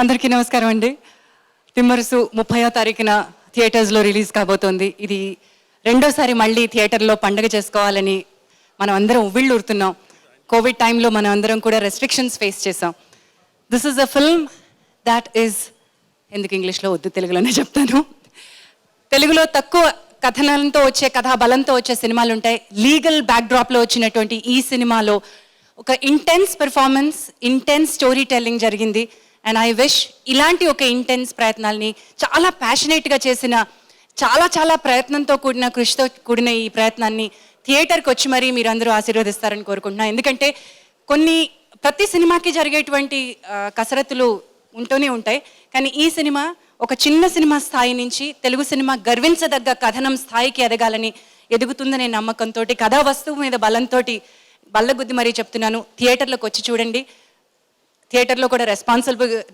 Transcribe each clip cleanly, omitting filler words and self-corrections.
అందరికీ నమస్కారం అండి. తిమ్మరుసు 30వ తారీఖున థియేటర్స్లో రిలీజ్ కాబోతోంది. ఇది రెండోసారి మళ్ళీ థియేటర్లో పండగ చేసుకోవాలని మనం అందరం ఉవ్విళ్ళూరుతున్నాం. కోవిడ్ టైంలో మనం అందరం కూడా రెస్ట్రిక్షన్స్ ఫేస్ చేసాం. This is a film that is, ఎందుకు ఇంగ్లీష్లో వద్దు, తెలుగులోనే చెప్తాను. తెలుగులో తక్కువ కథనంతో వచ్చే, కథా బలంతో వచ్చే సినిమాలు ఉంటాయి. లీగల్ బ్యాక్డ్రాప్లో వచ్చినటువంటి ఈ సినిమాలో ఒక intense performance, intense story telling జరిగింది. అండ్ ఐ విష్ ఇలాంటి ఒక ఇంటెన్స్ ప్రయత్నాల్ని చాలా ప్యాషనేట్గా చేసిన, చాలా ప్రయత్నంతో కూడిన, కృషితో కూడిన ఈ ప్రయత్నాన్ని థియేటర్కి వచ్చి మరీ మీరు అందరూ ఆశీర్వదిస్తారని కోరుకుంటున్నాను. ఎందుకంటే ప్రతి సినిమాకి జరిగేటువంటి కసరత్తులు ఉంటూనే ఉంటాయి. కానీ ఈ సినిమా ఒక చిన్న సినిమా స్థాయి నుంచి తెలుగు సినిమా గర్వించదగ్గ కథనం స్థాయికి ఎదగాలని ఎదుగుతుందనే నమ్మకంతో, కథా వస్తువు మీద బల్లగుద్ది మరీ చెప్తున్నాను. థియేటర్లోకి వచ్చి చూడండి. థియేటర్లో కూడా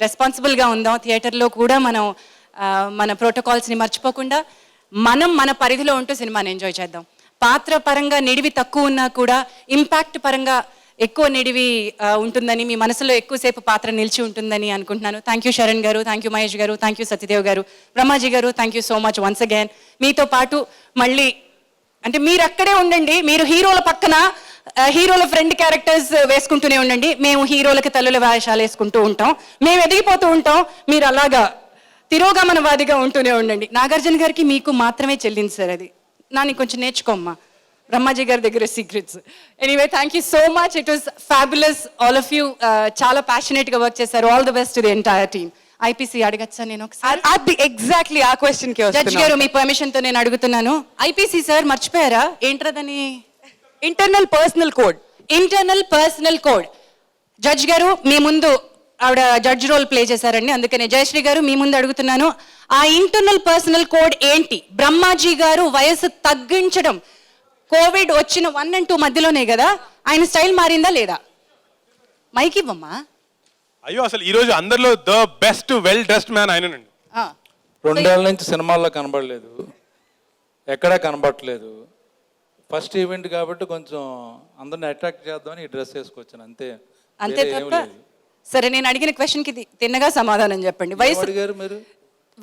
రెస్పాన్సిబుల్గా ఉందాం. థియేటర్లో కూడా మనం మన ప్రోటోకాల్స్ని మర్చిపోకుండా మన పరిధిలో ఉంటూ సినిమాని ఎంజాయ్ చేద్దాం. పాత్ర పరంగా నిడివి తక్కువ ఉన్నా కూడా ఇంపాక్ట్ పరంగా ఎక్కువ నిడివి ఉంటుందని, మీ మనసులో ఎక్కువసేపు పాత్ర నిలిచి ఉంటుందని అనుకుంటున్నాను. థ్యాంక్ యూ శరణ్ గారు, థ్యాంక్ యూ మహేష్ గారు, థ్యాంక్ యూ సత్యదేవ్ గారు, బ్రహ్మాజీ గారు, thank you so much once again. మీతో పాటు మళ్ళీ అంటే మీరు అక్కడే ఉండండి, మీరు హీరోల పక్కన హీరోల ఫ్రెండ్ క్యారెక్టర్స్ వేసుకుంటూనే ఉండండి. మేము హీరోలకి తల్లుల వేషాలు వేసుకుంటూ ఉంటాం, మేము ఎదిగిపోతూ ఉంటాం, మీరు అలాగా తిరోగమనవాదిగా ఉంటూనే ఉండండి. నాగార్జున గారికి మీకు మాత్రమే చెల్లింది సార్, అది నాని కొంచెం నేర్చుకోమ్మా, బ్రహ్మాజీ గారి దగ్గర secrets. Anyway, thank you so much, it was fabulous, all of you చాలా ప్యాషనేట్గా వర్క్ చేశారు. All the best to the entire team. IPC అడగచ్చా నేను ఒకసారి? అది ఎగ్జాక్ట్లీ ఆ క్వశ్చన్ కి జడ్జ్ గారు, మీ పర్మిషన్ తో నేను అడుగుతున్నాను. ఐపీసీ సార్ మర్చిపోయారా? ఏంట్రదని? Internal personal code. Internal personal code. Judge గారు, మీ ముందు ఆవిడ జడ్జ్ రోల్ ప్లే చేశారండి, అందుకనే జయశ్రీ గారు మీ ముందు అడుగుతున్నాను. ఆ ఇంటర్నల్ పర్సనల్ కోడ్ ఏంటి? బ్రహ్మాజీ గారు వయసు తగ్గించడం కోవిడ్ వచ్చిన 1 and 2 మధ్యలోనే కదా, ఆయన స్టైల్ మారిందా లేదా? మైక్ ఇవ్వమ్మా. అయ్యో, అసలు ఈ రోజు అందరిలో the best well dressed man ఆయనండి. 2 ఏళ్ల నుంచి సినిమాల్లో కనబడలేదు, ఎక్కడా కనబడట్లేదు. ఫస్ట్ ఈవెంట్ కాబట్టి కొంచెం అందరిని అట్రాక్ట్ చేద్దామని ఈ డ్రెస్ వేసుకొచ్చాను, అంతే తప్ప. సరే, నేను అడిగిన క్వశ్చన్ కి తిన్నగా సమాధానం చెప్పండి.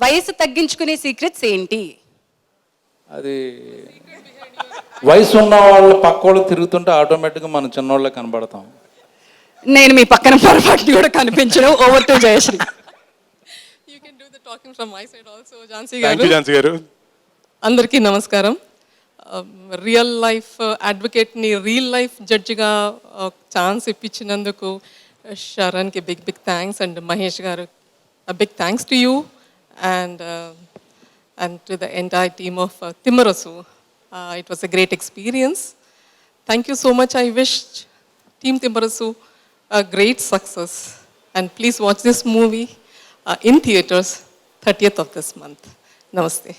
వయసు తగ్గించుకునే సీక్రెట్స్ ఏంటి? అది వయసు ఉన్న వాళ్ళ పక్క వాళ్ళు తిరుగుతుంటే ఆటోమేటిక్గా మనం చిన్నవాళ్ళే కనబడతాం. నేను మీ పక్కన పొరపాటు కూడా కనిపించను. Over to Jayashree. You can do the talking from my side also, Jhansi గారు. అందరికీ నమస్కారం. రియల్ లైఫ్ అడ్వకేట్ని రియల్ లైఫ్ జడ్జిగా ఛాన్స్ ఇప్పించినందుకు శరణ్కి బిగ్ థ్యాంక్స్, అండ్ మహేష్ గారు big thanks to you and to the entire team of Thimmarusu. It was a great experience. Thank you so much. I wish Team Timmarasu a great success, and please watch this movie in theaters 30th of this month. Namaste.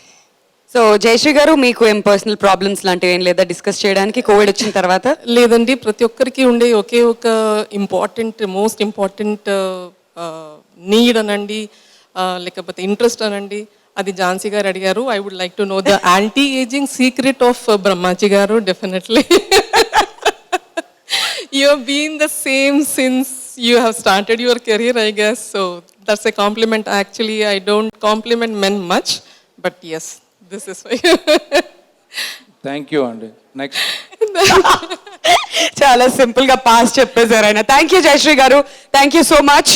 So Jayashree garu, మీకు ఏం personal problems లాంటివి ఏం లేదా discuss చేయడానికి Covid వచ్చిన తర్వాత? లేదండి, ప్రతి ఒక్కరికి ఉండే ఒకే ఒక మోస్ట్ ఇంపార్టెంట్ నీడ్ అనండి, లేకపోతే ఇంట్రెస్ట్ అనండి, అది ఝాన్సీ గారు అడిగారు. I would like to know the anti aging secret of Brahmaji గారు. Definitely you have been the same since you have started your career, I guess, so that's a compliment. Actually, I don't compliment men much, but yes, this is why. Thank you అండి. Next. చాలా simple గా pass చెప్పేశారు ఆయన. Thank you Jayashree గారు, thank you so much.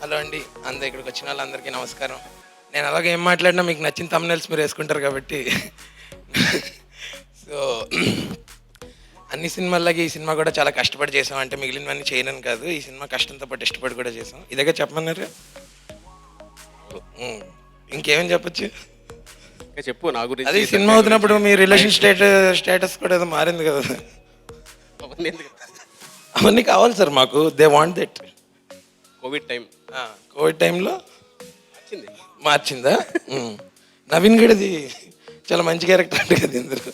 Hello అండి, ఇక్కడికి వచ్చిన వాళ్ళందరికీ నమస్కారం. నేను అలాగే ఏం మాట్లాడినా మీకు నచ్చిన thumbnails మీరు వేసుకుంటారు కాబట్టి సో అన్ని సినిమాల్లాగే ఈ సినిమా కూడా చాలా కష్టపడి చేసాం. అంటే మిగిలినవన్నీ చేయనని కాదు, ఈ సినిమా కష్టంతో పాటు ఇష్టపడి కూడా చేసాం. ఇదే చెప్పమన్నారు, ఇంకేమేం చెప్పచ్చు చెప్పు నా గురించి. అది సినిమా అవుతున్నప్పుడు మీ రిలేషన్ స్టేటస్ కూడా ఏదో మారింది కదా, అవన్నీ కావాలి సార్ మాకు. They want that. కోవిడ్ టైంలో మార్చిందా? నవీన్ గడిది చాలా మంచి క్యారెక్టర్ అంటే కదా ఇందులో.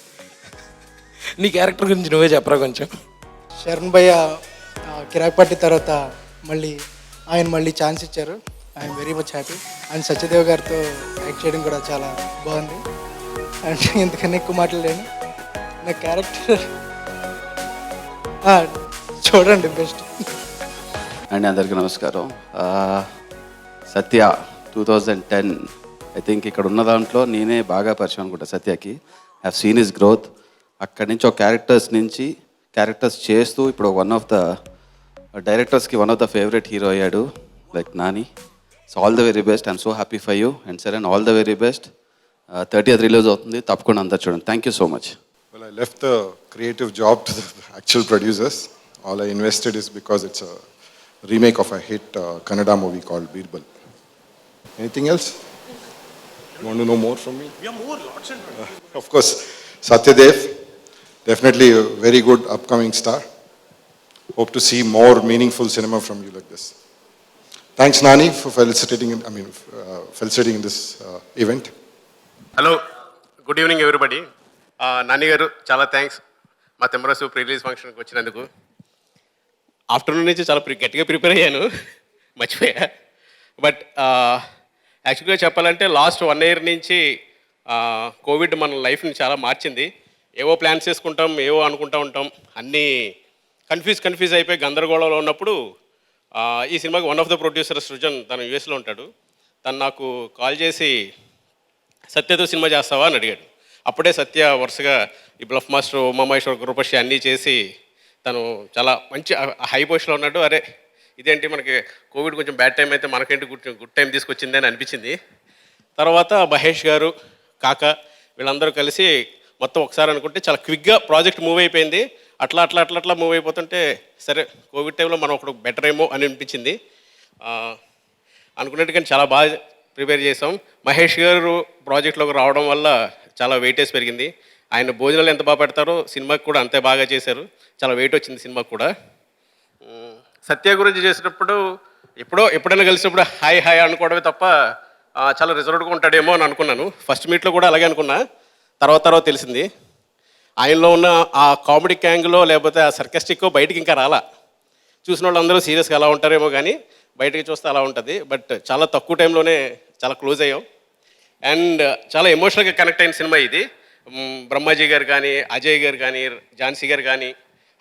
నీ క్యారెక్టర్ గురించి నువ్వే చెప్పరా కొంచెం. శరణ్ భయ్య కిరాక్ పట్టి తర్వాత మళ్ళీ ఛాన్స్ ఇచ్చారు. I'm very much happy. And Satyadev గారితో యాక్ట్ చేయడం కూడా చాలా బాగుంది. అంటే ఎందుకన్నా ఎక్కువ మాట్లాడలేను. నా క్యారెక్టర్ చూడండి బెస్ట్. అండ్ అందరికీ నమస్కారం. సత్య 2010 ఐ థింక్ ఇక్కడ ఉన్న దాంట్లో నేనే బాగా పరిచయం అనుకుంటా సత్యకి. Have seen his growth. అక్కడి నుంచి ఒక క్యారెక్టర్స్ చేస్తూ ఇప్పుడు వన్ ఆఫ్ ద డైరెక్టర్స్కి one of the favourite hero అయ్యాడు like Nani. So all the very best. I'm so happy for you and సరే and all the very best. 30th release అవుతుంది, తప్పకుండా అందరు చూడండి. Thank you so much. Well, I left the creative job to the actual producers. All I invested is because it's a remake of a hit Kannada movie called Birbal. Anything else? You want to know more from me? Yeah, more, lots and lots. Of course, Satyadev, definitely a very good upcoming star. Hope to see more meaningful cinema from you like this. Thanks, Nani, for felicitating in this event. Hello, good evening everybody. Nani గారు చాలా thanks మా Timmarusu pre release ఫంక్షన్కి వచ్చినందుకు. Afternoon నుంచి చాలా గట్టిగా prepare అయ్యాను, మర్చిపోయా. బట్ యాక్చువల్గా చెప్పాలంటే లాస్ట్ 1 year నుంచి కోవిడ్ మన లైఫ్ని చాలా మార్చింది. ఏవో ప్లాన్స్ చేసుకుంటాం, ఏవో అనుకుంటూ ఉంటాం, అన్నీ కన్ఫ్యూజ్ అయిపోయి గందరగోళంలో ఉన్నప్పుడు ఈ సినిమాకి one of the producer Srujan, తను యూఎస్లో ఉంటాడు, తను నాకు కాల్ చేసి సత్యతో సినిమా చేస్తావా అని అడిగాడు. అప్పుడే సత్య వరుసగా ఈ బ్లఫ్ మాస్టర్, ఉమామహేశ్వర, గురుపక్షి అన్నీ చేసి తను చాలా మంచి హై పొజిషన్లో ఉన్నాడు. అరే ఇదేంటి మనకి కోవిడ్ కొంచెం బ్యాడ్ టైం అయితే మనకేంటి గుడ్ టైం తీసుకొచ్చింది అని అనిపించింది. తర్వాత మహేష్ గారు, కాక వీళ్ళందరూ కలిసి మొత్తం ఒకసారి అనుకుంటే చాలా క్విక్గా ప్రాజెక్ట్ మూవ్ అయిపోయింది. అట్లా మూవ్ అయిపోతుంటే సరే కోవిడ్ టైంలో మనం ఒకటి బెటర్ ఏమో అని అనిపించింది. అనుకున్నట్టుగా చాలా బాగా ప్రిపేర్ చేసాం. మహేష్ గారు ప్రాజెక్ట్లోకి రావడం వల్ల చాలా వెయిటేజ్ పెరిగింది. ఆయన భోజనాలు ఎంత బాగా పెడతారో సినిమాకి కూడా అంతే బాగా చేశారు. చాలా వెయిట్ వచ్చింది సినిమాకి కూడా. సత్య గురించి చేసినప్పుడు ఎప్పుడైనా కలిసినప్పుడు హాయ్ అనుకోవడమే తప్ప చాలా రిజర్వ్డ్గా ఉంటాడేమో అని అనుకున్నాను. ఫస్ట్ మీట్లో కూడా అలాగే అనుకున్నా. తర్వాత తెలిసింది ఆయనలో ఉన్న ఆ కామెడీ యాంగిల్లో లేకపోతే ఆ సర్కస్టిక్కో బయటికి ఇంకా రాలా. చూసిన వాళ్ళందరూ సీరియస్గా అలా ఉంటారేమో కానీ బయటికి చూస్తే అలా ఉంటుంది. బట్ చాలా తక్కువ టైంలోనే చాలా క్లోజ్ అయ్యాం అండ్ చాలా ఎమోషనల్గా కనెక్ట్ అయిన సినిమా ఇది. బ్రహ్మాజీ గారు కానీ, అజయ్ గారు కానీ, ఝాన్సీ గారు కానీ,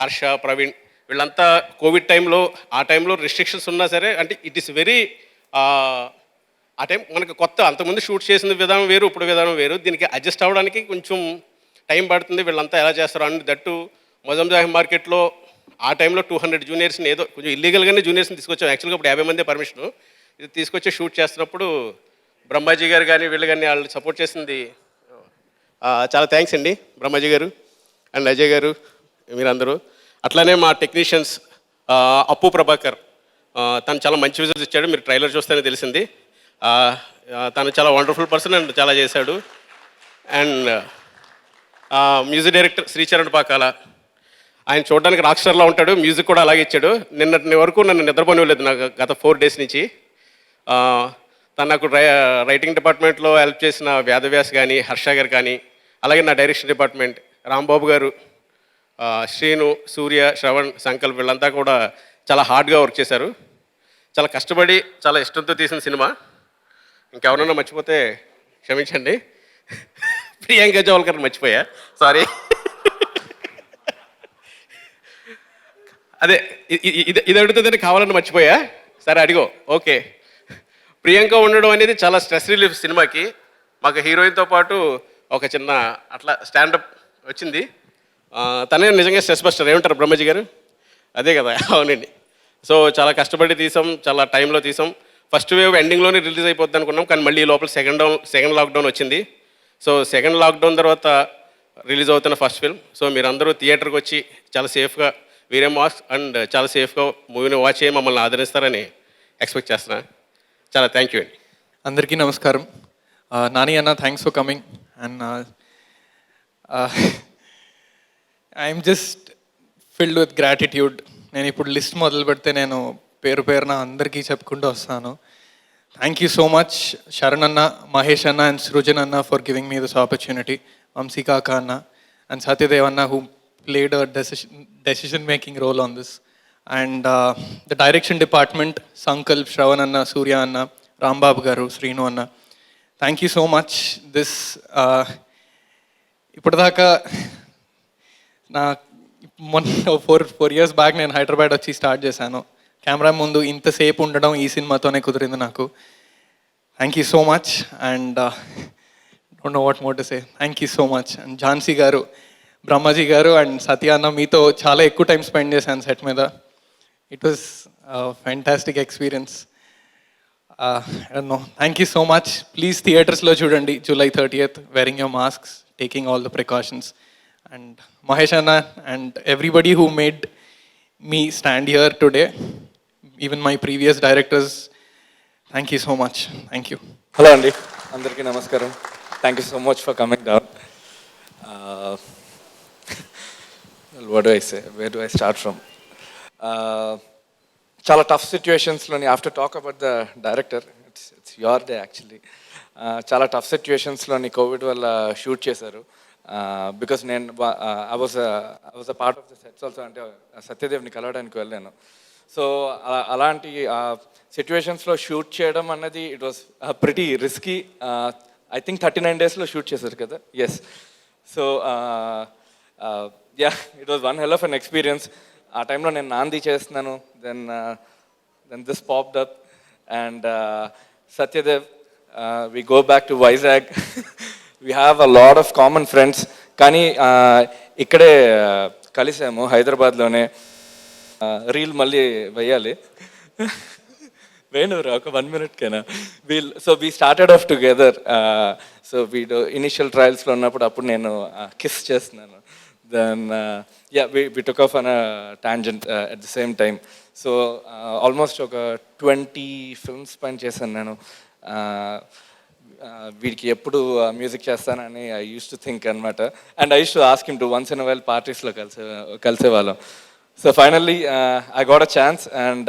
హర్ష, ప్రవీణ్ వీళ్ళంతా కోవిడ్ టైంలో, ఆ టైంలో రిస్ట్రిక్షన్స్ ఉన్నా సరే, అంటే ఇట్ ఈస్ వెరీ ఆ టైం మనకు కొత్త, అంతకుముందు షూట్ చేసిన విధానం వేరు, ఇప్పుడు విధానం వేరు. దీనికి అడ్జస్ట్ అవ్వడానికి కొంచెం టైం పడుతుంది. వీళ్ళంతా ఎలా చేస్తారు అండ్ దట్టు మొజంజాహిం మార్కెట్లో ఆ టైంలో 200 జూనియర్స్ని ఏదో కొంచెం ఇల్లీగల్గానే జూనియర్స్ని తీసుకొచ్చాం. యాక్చువల్గా ఇప్పుడు 50 మంది పర్మిషను. ఇది తీసుకొచ్చి షూట్ చేస్తున్నప్పుడు బ్రహ్మాజీ గారు కానీ వీళ్ళు కానీ వాళ్ళు సపోర్ట్ చేసింది చాలా థ్యాంక్స్ అండి. బ్రహ్మాజీ గారు అండ్ అజయ్ గారు మీరందరూ. అట్లానే మా టెక్నీషియన్స్ అప్పు ప్రభాకర్, తను చాలా మంచి విజువల్స్ ఇచ్చాడు. మీరు ట్రైలర్ చూస్తేనే తెలిసింది. తను చాలా వండర్ఫుల్ పర్సన్ అండ్ చాలా చేశాడు. And music director Sricharan Pakala, ఆయన చూడడానికి రాక్ స్టార్లా ఉంటాడు, మ్యూజిక్ కూడా అలాగే ఇచ్చాడు. నిన్నటి వరకు నన్ను నిద్రపోనివ్వలేదు నాకు గత 4 days నుంచి. తను నాకు రైటింగ్ డిపార్ట్మెంట్లో హెల్ప్ చేసిన వేదవ్యాస్ కానీ, హర్ష గారు కానీ, అలాగే నా డైరెక్షన్ డిపార్ట్మెంట్ రాంబాబు గారు, శ్రీను, సూర్య, శ్రవణ్, సంకల్ప్ వీళ్ళంతా కూడా చాలా హార్డ్గా వర్క్ చేశారు. చాలా కష్టపడి చాలా ఇష్టంతో తీసిన సినిమా. ఇంకెవరన్నా మర్చిపోతే క్షమించండి. ప్రియాంక జవల్కర్ మర్చిపోయా, సారీ. అదే ఇది అడుగుతుందని కావాలని మర్చిపోయా, సరే అడిగో. ఓకే, ప్రియాంక ఉండడం అనేది చాలా స్ట్రెస్ రిలీఫ్ సినిమాకి. మాకు హీరోయిన్తో పాటు ఒక చిన్న అట్లా స్టాండప్ వచ్చింది. తనే నిజంగా స్ట్రెస్ బస్టర్. ఏమంటారు బ్రహ్మజీ గారు? అదే కదా, అవునండి. సో చాలా కష్టపడి తీసాం, చాలా టైంలో తీసాం. ఫస్ట్ వేవ్ ఎండింగ్లోనే రిలీజ్ అయిపోద్ది అనుకున్నాం, కానీ మళ్ళీ లోపల సెకండ్ లాక్డౌన్ వచ్చింది. సో సెకండ్ లాక్డౌన్ తర్వాత రిలీజ్ అవుతున్న ఫస్ట్ ఫిల్మ్. సో మీరందరూ థియేటర్కి వచ్చి చాలా సేఫ్గా, వేరే మాస్క్ అండ్ చాలా సేఫ్గా మూవీని వాచ్ చేయి మమ్మల్ని ఆదరిస్తారని ఎక్స్పెక్ట్ చేస్తున్నాను. చాలా థ్యాంక్ యూ అండి. అందరికీ నమస్కారం. నాని అన్న, thanks for coming. And I'm just filled with gratitude. నేను ఇప్పుడు లిస్ట్ మొదలు పెడితే నేను పేరున అందరికీ చెప్పుకుంటూ వస్తాను. Thank you so much Sharan అన్న, మహేష్ అన్న అండ్ సృజన్ అన్న for giving me this opportunity. Vamsi Kaka అన్న అండ్ సత్యదేవ్ అన్న who played a decision making role on this. And the direction department, Sankalp, Shravan Anna, Surya Anna, Rambabu Garu, Srinu Anna, thank you so much. This ఇప్పటిదాకా నా 4 years back నేను హైదరాబాద్ వచ్చి start చేశాను. Camera ముందు ఇంతసేపు ఉండడం ఈ సినిమాతోనే కుదిరింది నాకు. Thank you so much and don't know what more to say. Thank you so much. And Jhansi గారు, బ్రహ్మాజీ గారు అండ్ సత్య అన్న, మీతో చాలా ఎక్కువ టైం స్పెండ్ చేశాను సెట్ మీద. It was fantastic experience. Thank you so much. Please థియేటర్స్లో చూడండి July 30th, wearing your masks, taking all the precautions. And Mahesh Anna and everybody who made me stand here today, even my previous directors, thank you so much. Thank you. Hello అండి, అందరికీ నమస్కారం. Thank you so much for coming down. What do I say, where do I start from? చాలా tough సిచ్యువేషన్స్లోని, after talk about the director, it's your day actually. చాలా tough సిచ్యువేషన్స్లోని Covid వల్ల shoot చేశారు. Because నేను I was a part of the sets also. అంటే సత్యదేవ్ని కలవడానికి వెళ్ళాను. సో అలాంటి సిచ్యువేషన్స్లో షూట్ చేయడం అన్నది it was pretty risky. I think 39 daysలో షూట్ చేశారు కదా. Yes. So yeah, it was one hell of an experience. ఆ టైంలో నేను నాంది చేస్తున్నాను. Then this popped up and Satyadev, we go back to Vizag. We have a lot of common friends. కానీ ఇక్కడే కలిసాము హైదరాబాద్లోనే. రీల్ మళ్ళీ వేయాలి. వేణురా ఒక 1 minute so we started off together. So వీడు ఇనిషియల్ ట్రయల్స్లో ఉన్నప్పుడు అప్పుడు నేను కిస్ చేస్తున్నాను. దెన్ we took off on a tangent at the same time. So almost ఒక 20 films పని చేశాను నేను. వీడికి ఎప్పుడు మ్యూజిక్ చేస్తానని ఐ యూస్ టు థింక్ అనమాట. And I use to ask him to once in a while పార్టీస్లో కలిసేవాళ్ళం. So finally, I got a chance, and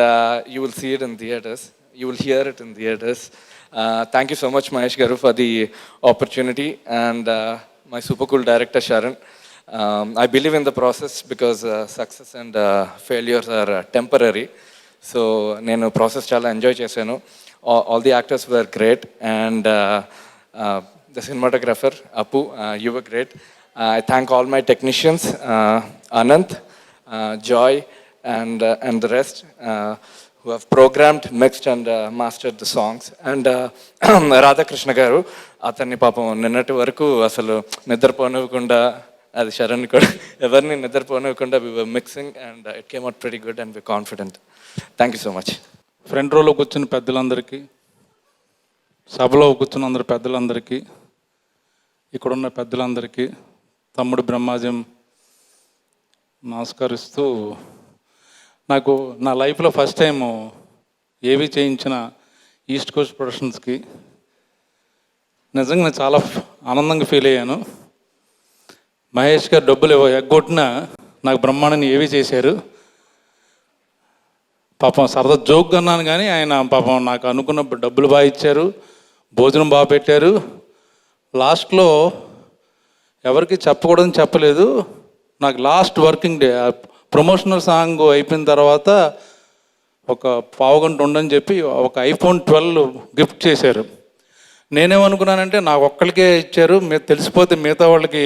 you will see it in theaters. You will hear it in theaters. Thank you so much, Mahesh Garu, for the opportunity, and my super cool director, Sharan. I believe in the process because success and failures are temporary. So, nenu process chala enjoy chesanu. All the actors were great, and the cinematographer, Apu, you were great. I thank all my technicians, Anant, Joy, and the rest who have programmed, mixed and mastered the songs. And Radhakrishna garu, atanni papam ninnati varaku asalu nidraponavukunda, adi Sharan kuda evarni nidraponavukunda we were mixing, and it came out pretty good, and we're confident. Thank you so much. Front రోలో కూర్చున్న పెద్దలందరికీ, సభలో కూర్చున్న అందరు పెద్దలందరికీ, ఇక్కడున్న పెద్దలందరికీ, తమ్ముడు బ్రహ్మాజం నమస్కరిస్తూ, నాకు నా లైఫ్లో ఫస్ట్ టైము ఏవి చేయించిన ఈస్ట్ కోస్ట్ ప్రొడక్షన్స్కి నిజంగా నేను చాలా ఆనందంగా ఫీల్ అయ్యాను. మహేష్ గారు డబ్బులు ఎగ్గొట్టినా నాకు బ్రహ్మాండాన్ని ఏవి చేశారు. పాపం సరదా జోక్గా అన్నాను, కానీ ఆయన పాపం నాకు అనుకున్నప్పుడు డబ్బులు బాగా ఇచ్చారు, భోజనం బాగా పెట్టారు. లాస్ట్లో ఎవరికి చెప్పకూడదని చెప్పలేదు. నాకు last working day promotional song అయిపోయిన తర్వాత ఒక పావుగంట ఉండని చెప్పి ఒక iPhone 12 గిఫ్ట్ చేశారు. నేనేమనుకున్నానంటే నాకు ఒక్కరికే ఇచ్చారు, తెలిసిపోతే మిగతా వాళ్ళకి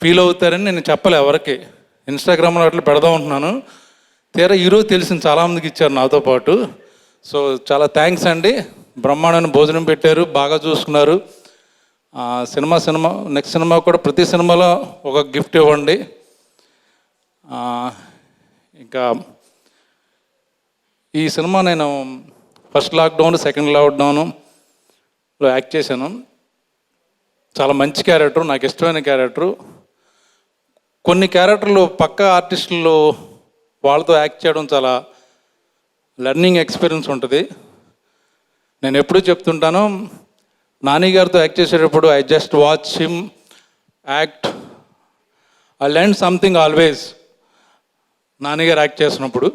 ఫీల్ అవుతారని నేను చెప్పలే ఎవరికి. ఇన్స్టాగ్రామ్లో అట్లా పెడదాం ఉంటున్నాను. తీరా ఈరోజు తెలిసింది చాలామందికి ఇచ్చారు నాతో పాటు. సో చాలా థ్యాంక్స్ అండి. బ్రహ్మాండాన్ని భోజనం పెట్టారు, బాగా చూసుకున్నారు. సినిమా నెక్స్ట్ సినిమా కూడా ప్రతి సినిమాలో ఒక గిఫ్ట్ ఇవ్వండి. ఇంకా ఈ సినిమా నేను ఫస్ట్ లాక్డౌన్, సెకండ్ లాక్డౌన్లో యాక్ట్ చేశాను. చాలా మంచి క్యారెక్టర్, నాకు ఇష్టమైన క్యారెక్టరు. కొన్ని క్యారెక్టర్లు పక్క ఆర్టిస్టులు వాళ్ళతో యాక్ట్ చేయడం చాలా లెర్నింగ్ ఎక్స్పీరియన్స్ ఉంటుంది. నేను ఎప్పుడూ చెప్తుంటాను, నాని గారితో యాక్ట్ చేసేటప్పుడు I just watch him act, I learn something always. Nani గారు యాక్ట్ చేసినప్పుడు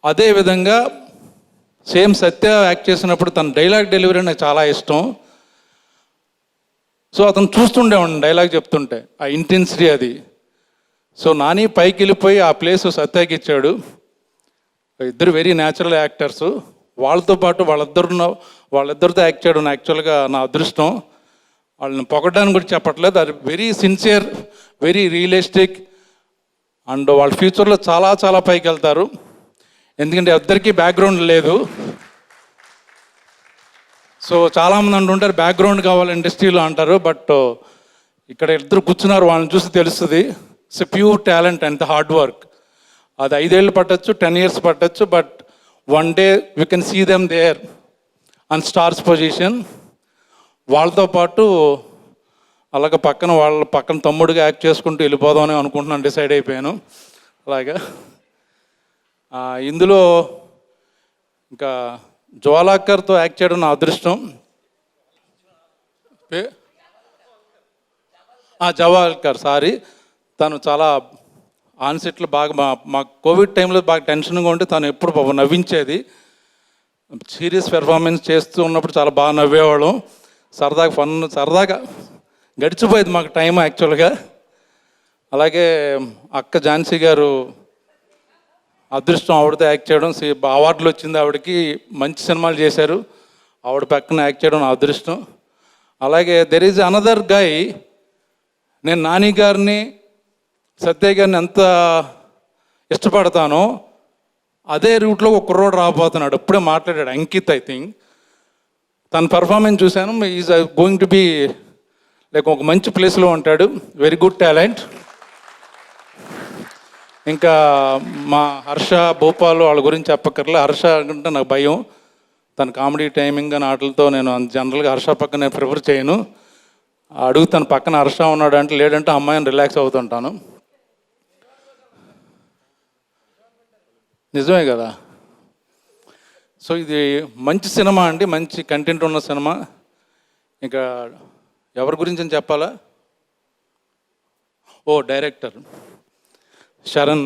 అదేవిధంగా సేమ్ సత్య యాక్ట్ చేసినప్పుడు తన డైలాగ్ డెలివరీ నాకు చాలా ఇష్టం. సో అతను చూస్తుండేవాడిని డైలాగ్ చెప్తుంటే, ఆ ఇంటెన్సిటీ అది. సో నాని పైకి వెళ్ళిపోయి ఆ ప్లేస్ సత్యాకి ఇచ్చాడు. ఇద్దరు వెరీ న్యాచురల్ యాక్టర్స్. వాళ్ళతో పాటు వాళ్ళిద్దరితో యాక్ట్ చేయడం యాక్చువల్గా నా అదృష్టం. వాళ్ళని పొగడడానికి కూడా చెప్పట్లేదు. అది very sincere, very realistic, and వాళ్ళ ఫ్యూచర్లో చాలా చాలా పైకి వెళ్తారు. ఎందుకంటే ఇద్దరికీ బ్యాక్గ్రౌండ్ లేదు. సో చాలామంది అంటుంటారు బ్యాక్గ్రౌండ్ కావాలి ఇండస్ట్రీలో అంటారు, బట్ ఇక్కడ ఇద్దరు కూర్చున్నారు, వాళ్ళని చూసి తెలుస్తుంది. It's pure talent and hard work. అది 5 ఏళ్ళు పట్టచ్చు, 10 years పట్టచ్చు, but one day we can see them there on stars position. వాళ్ళతో పాటు అలాగ వాళ్ళ పక్కన తమ్ముడిగా యాక్ట్ చేసుకుంటూ వెళ్ళిపోదామని అనుకుంటున్నాను, డిసైడ్ అయిపోయాను. అలాగా ఇందులో ఇంకా జ్వాలాకర్తో యాక్ట్ చేయడం నా అదృష్టం. జవాల్కర్, సారీ. తను చాలా ఆన్సెట్లో బాగా మా కోవిడ్ టైంలో బాగా టెన్షన్గా ఉంటే తను ఎప్పుడు నవ్వించేది. సీరియస్ పెర్ఫార్మెన్స్ చేస్తూ ఉన్నప్పుడు చాలా బాగా నవ్వేవాళ్ళం. సరదాగా గడిచిపోయేది మాకు టైం యాక్చువల్గా. అలాగే అక్క ఝాన్సీ గారు అదృష్టం, ఆవిడతో యాక్ట్ చేయడం. అవార్డులు వచ్చింది ఆవిడకి, మంచి సినిమాలు చేశారు. ఆవిడ పక్కన యాక్ట్ చేయడం నా అదృష్టం. అలాగే దెర్ ఈజ్ అనదర్ గై, నేను నాని గారిని సత్య గారిని ఎంత ఇష్టపడతానో అదే రూట్లో ఒక కుర్రోడు రాబోతున్నాడు. ఇప్పుడే మాట్లాడాడు, అంకిత్ ఐ థింక్. తన పర్ఫార్మెన్స్ చూశాను. Is going to be like ఒక మంచి ప్లేస్లో ఉంటాడు. Very good talent. ఇంకా మా హర్ష భోపాల్ వాళ్ళ గురించి చెప్పక్కర్లే. హర్ష అంటే నాకు భయం. తన కామెడీ టైమింగ్ అని ఆటలతో నేను జనరల్గా హర్ష పక్కన నేను ప్రిఫర్ చేయను. అడుగుతాను పక్కన హర్ష ఉన్నాడు అంటే, లేడంటే అమ్మాయిని రిలాక్స్ అవుతుంటాను. నిజమే కదా. సో ఇది మంచి సినిమా అండి, మంచి కంటెంట్ ఉన్న సినిమా. ఇంకా ఎవరి గురించి అని చెప్పాలా? డైరెక్టర్ శరణ్.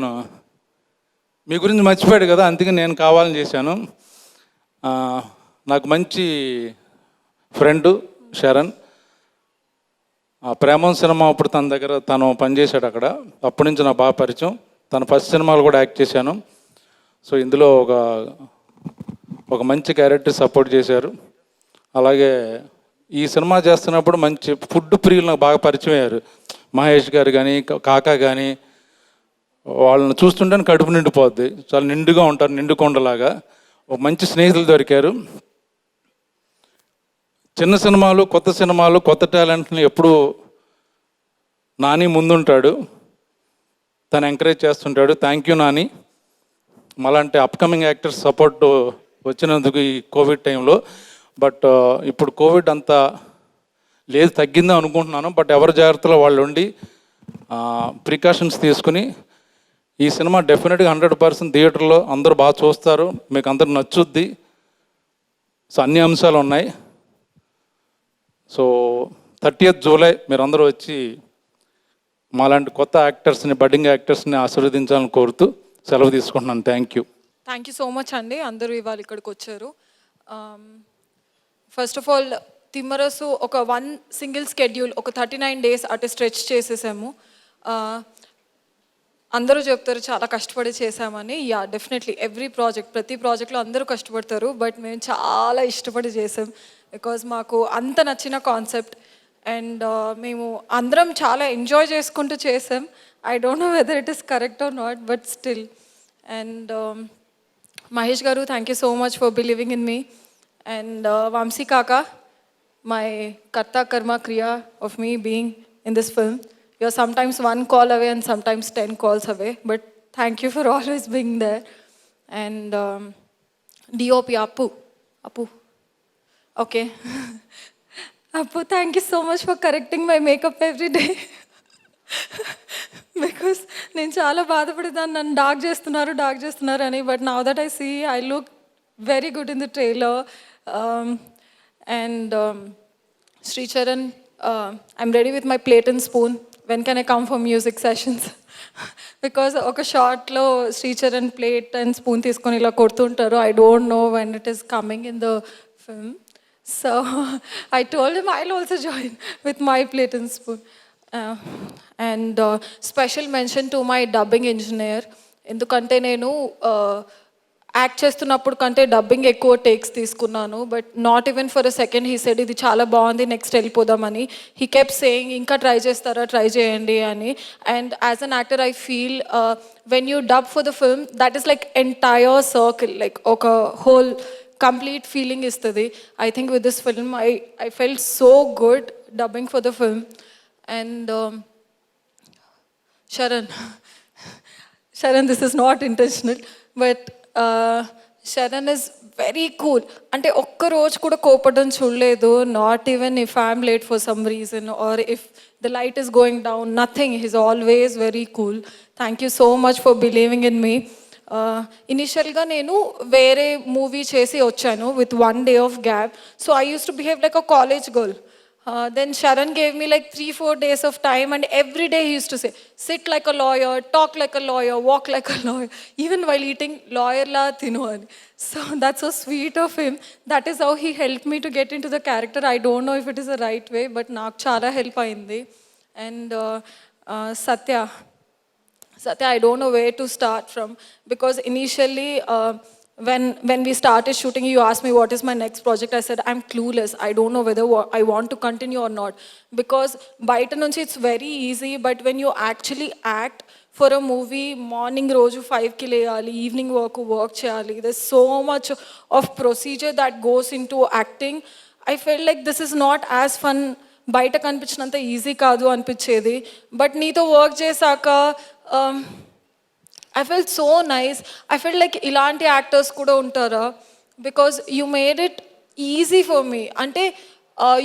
మీ గురించి మర్చిపోయాడు కదా, అందుకే నేను కావాలని చేశాను. నాకు మంచి ఫ్రెండు శరణ్. ప్రేమం సినిమా అప్పుడు తన దగ్గర తను పనిచేశాడు అక్కడ. అప్పటి నుంచి నాకు బాగా పరిచయం. తన ఫస్ట్ సినిమాలు కూడా యాక్ట్ చేశాను. సో ఇందులో ఒక మంచి క్యారెక్టర్ సపోర్ట్ చేశారు. అలాగే ఈ సినిమా చేస్తున్నప్పుడు మంచి ఫుడ్ ప్రియులు నాకు బాగా పరిచయం అయ్యారు. మహేష్ గారు కానీ, కాకా కానీ, వాళ్ళని చూస్తుంటే కడుపు నిండిపోద్ది. చాలా నిండుగా ఉంటారు, నిండుకొండలాగా. ఒక మంచి స్నేహితులు దొరికారు. చిన్న సినిమాలు, కొత్త టాలెంట్ని ఎప్పుడు నాని ముందుంటాడు. తను ఎంకరేజ్ చేస్తుంటాడు. Thank you Nani. మళ్ళంటే అప్కమింగ్ యాక్టర్స్ సపోర్ట్ వచ్చినందుకు ఈ కోవిడ్ టైంలో. బట్ ఇప్పుడు కోవిడ్ అంతా లేదు, తగ్గిందని అనుకుంటున్నాను. బట్ ఎవరి జాగ్రత్తలో వాళ్ళు ఉండి ప్రికాషన్స్ తీసుకుని ఈ సినిమా డెఫినెట్గా 100% థియేటర్లో అందరూ బాగా చూస్తారు, మీకు అందరు నచ్చుద్ది. సో అన్ని అంశాలు ఉన్నాయి. సో 30th జూలై మీరు అందరూ వచ్చి మాలాంటి కొత్త యాక్టర్స్ని, బడ్డింగ్ యాక్టర్స్ని ఆశీర్వదించాలని కోరుతూ సెలవు తీసుకుంటున్నాను. థ్యాంక్ యూ సో మచ్ అండి. అందరూ ఇవాళ ఇక్కడికి వచ్చారు. ఫస్ట్ ఆఫ్ ఆల్ తిమ్మరసు ఒక 1 సింగిల్ స్కెడ్యూల్, ఒక 39 days అటు స్ట్రెచ్ చేసేసాము. అందరూ చెప్తారు చాలా కష్టపడి చేసామని. డెఫినెట్లీ ఎవ్రీ ప్రాజెక్ట్, ప్రతి ప్రాజెక్ట్లో అందరూ కష్టపడతారు. బట్ మేము చాలా ఇష్టపడి చేసాం, బికాజ్ మాకు అంత నచ్చిన కాన్సెప్ట్. అండ్ మేము అందరం చాలా ఎంజాయ్ చేసుకుంటూ చేసాం. I don't know whether it is correct or not, but still. And Mahesh గారు, thank you so much for believing in me. And Vamsi Kaka, my karta karma kriya of me being in this film. You're sometimes 1 call away and sometimes 10 calls away, but thank you for always being there. And DOP Appu, okay. Appu, thank you so much for correcting my makeup every day. Because నేను చాలా బాధపడేదాన్ని, నన్ను dark చేస్తున్నారు అని. But now that I see, I look very good in the trailer. And Sri Charan, I'm ready with my plate and spoon. When can I come for music sessions? Because oka shot lo Sri Charan plate and spoon తీసుకొని ఇలా కొడుతుంటారు. I don't know when it is coming in the film. So I told him I'll also join with my plate and spoon. And special mention to my dubbing engineer. ఎందుకంటే నేను act చేస్తున్నప్పుడు కంటే dubbing ఎక్కువ takes తీసుకున్నాను. But not even for a second he said ఇది చాలా బాగుంది, next వెళ్ళిపోదామని. హీ కెప్ సేయింగ్ ఇంకా ట్రై చేస్తారా, ట్రై చేయండి అని. And as an actor I feel when you dub for the film, that is like entire circle, like ఒక whole complete feeling ఇస్తుంది. I think with this film I felt so good dubbing for the film. And Sharan, this is not intentional, but Sharan is very cool. అంటే ఒక్క రోజు కూడా కోపడడం చూడలేదు. Not even if I'm late for some reason or if the light is going down, nothing. He's always very cool. Thank you so much for believing in me. ఇనిషియల్గా నేను వేరే movie చేసి వచ్చాను with 1 day of gap. So I use to behave like a college girl. Then Sharan gave me like 3-4 days of time, and every day he used to say, sit like a lawyer, talk like a lawyer, walk like a lawyer, even while eating lawyer la tinu ani. So that's so sweet of him. That is how he helped me to get into the character. I don't know if it is the right way, but నాకు చాలా help అయింది. And Satya, I don't know where to start from, because initially when we started shooting, you asked me what is my next project. I said I'm clueless. I don't know whether I want to continue or not, because బయట నుంచి it's very easy, but when you actually act for a movie, morning రోజు 5కి లేయాలి, evening work చేయాలి. there's so much of procedure that goes into acting. I felt like this is not as fun. బయట కనిపించినంత easy కాదు అనిపించేది. But నీతో work చేశాక I felt so nice. I felt like ఇలాంటి యాక్టర్స్ కూడా ఉంటారా, because you made it easy for me. అంటే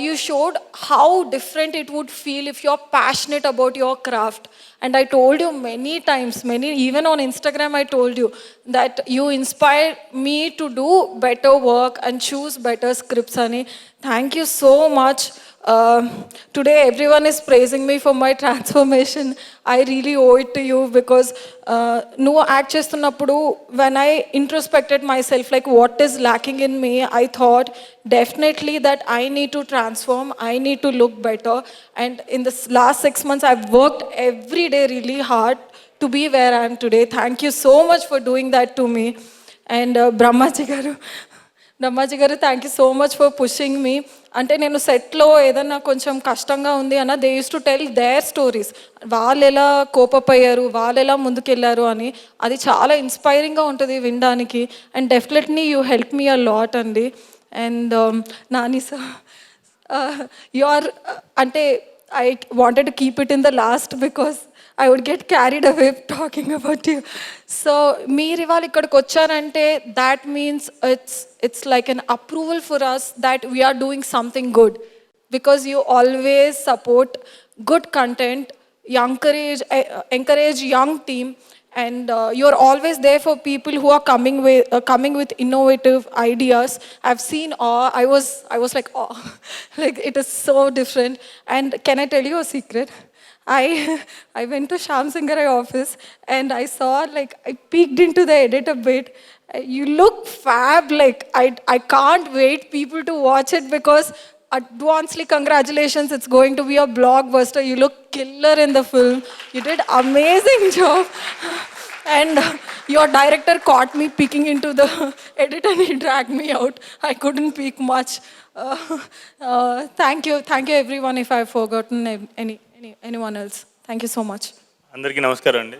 you showed how different it would feel if you're passionate about your craft. And I told you many times, even on Instagram I told you that you inspired me to do better work and choose better scripts ani. Thank you so much. Today everyone is praising me for my transformation. I really owe it to you, because నువ్వు act చేస్తున్నప్పుడు when I introspected myself, like what is lacking in me, I thought definitely that I need to transform, I need to look better. And in this last 6 months I've worked every day really hard to be where I am today. Thank you so much for doing that to me. And Brahmaji గారు, thank you so much for pushing me. అంటే నేను సెట్లో ఏదన్నా కొంచెం కష్టంగా ఉంది అన్న, they use to tell their stories. వాళ్ళు ఎలా కోపపోయారు, వాళ్ళు ఎలా ముందుకెళ్ళారు అని. అది చాలా ఇన్స్పైరింగ్గా ఉంటుంది వినడానికి. And definitely you help me a lot అండి. And Nani sir, you are అంటే I wanted to keep it in the last because I would get carried away talking about you. So మీరు ఇవాళ ఇక్కడికి వచ్చారంటే that means it's like an approval for us that we are doing something good, because you always support good content, you encourage young team, and you're always there for people who are coming with innovative ideas. I've seen I was like, oh, like it is so different. And can I tell you a secret? I went to Shyam Singarai office and I saw, like, I peeked into the edit a bit. You look fab. Like I can't wait people to watch it, because advancedly congratulations, it's going to be a blockbuster. You look killer in the film. You did amazing job. And your director caught me peeking into the edit and he dragged me out. I couldn't peek much. Thank you everyone if I've forgotten anyone else. Thank you so much. అందరికీ నమస్కారం అండి.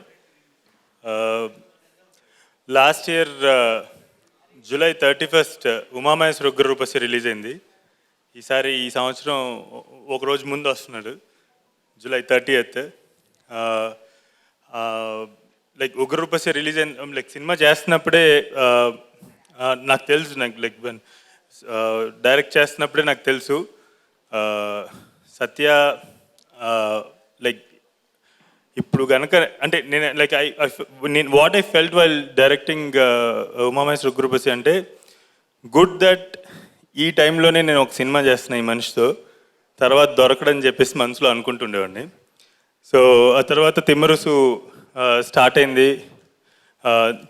Last year July 31st Umamaheshwara Ugra రూపసి release అయింది. ఈ సంవత్సరం ఒక రోజు ముందు వస్తున్నాడు, July 30th. లైక్ ఉగ్ర రూపసి రిలీజ్ అయిన లైక్ సినిమా చేస్తున్నప్పుడే నాకు తెలుసు, లైక్ డైరెక్ట్ చేస్తున్నప్పుడే నాకు తెలుసు సత్య లైక్ ఇప్పుడు కనుక అంటే నేను like what I felt while directing Umamaheswara Ugra Roopasya అంటే, గుడ్ దట్ ఈ టైంలోనే నేను ఒక సినిమా చేస్తున్నా ఈ మనిషితో, తర్వాత దొరకడని చెప్పేసి మనసులో అనుకుంటుండేవాడిని. సో ఆ తర్వాత తిమ్మరుసు స్టార్ట్ అయింది.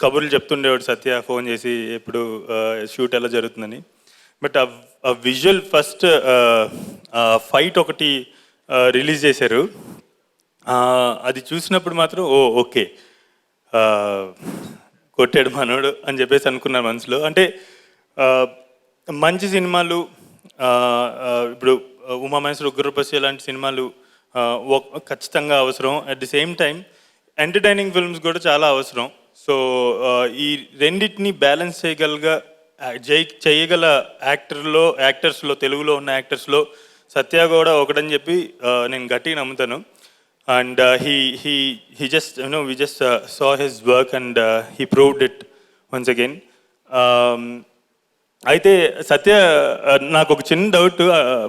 కబుర్లు చెప్తుండేవాడు సత్య ఫోన్ చేసి ఎప్పుడు షూట్ ఎలా జరుగుతుందని. బట్ ఆ విజువల్ ఫస్ట్ ఫైట్ ఒకటి రిలీజ్ చేశారు. అది చూసినప్పుడు మాత్రం ఓకే కొట్టాడు మనోడు అని చెప్పేసి అనుకున్నాను మనసులో. అంటే మంచి సినిమాలు, ఇప్పుడు ఉమామహేశ్వర ఉగ్ర రూపసి లాంటి సినిమాలు ఖచ్చితంగా అవసరం. At the same time entertaining films కూడా చాలా అవసరం. సో ఈ రెండింటిని బ్యాలెన్స్ చేయగలగా చేయగల యాక్టర్స్లో తెలుగులో ఉన్న యాక్టర్స్లో సత్య కూడా ఒకటని చెప్పి నేను గట్టిగా నమ్ముతాను. And he just we just saw his work and he proved it once again. అయితే సత్య నాకు ఒక చిన్న డౌట్,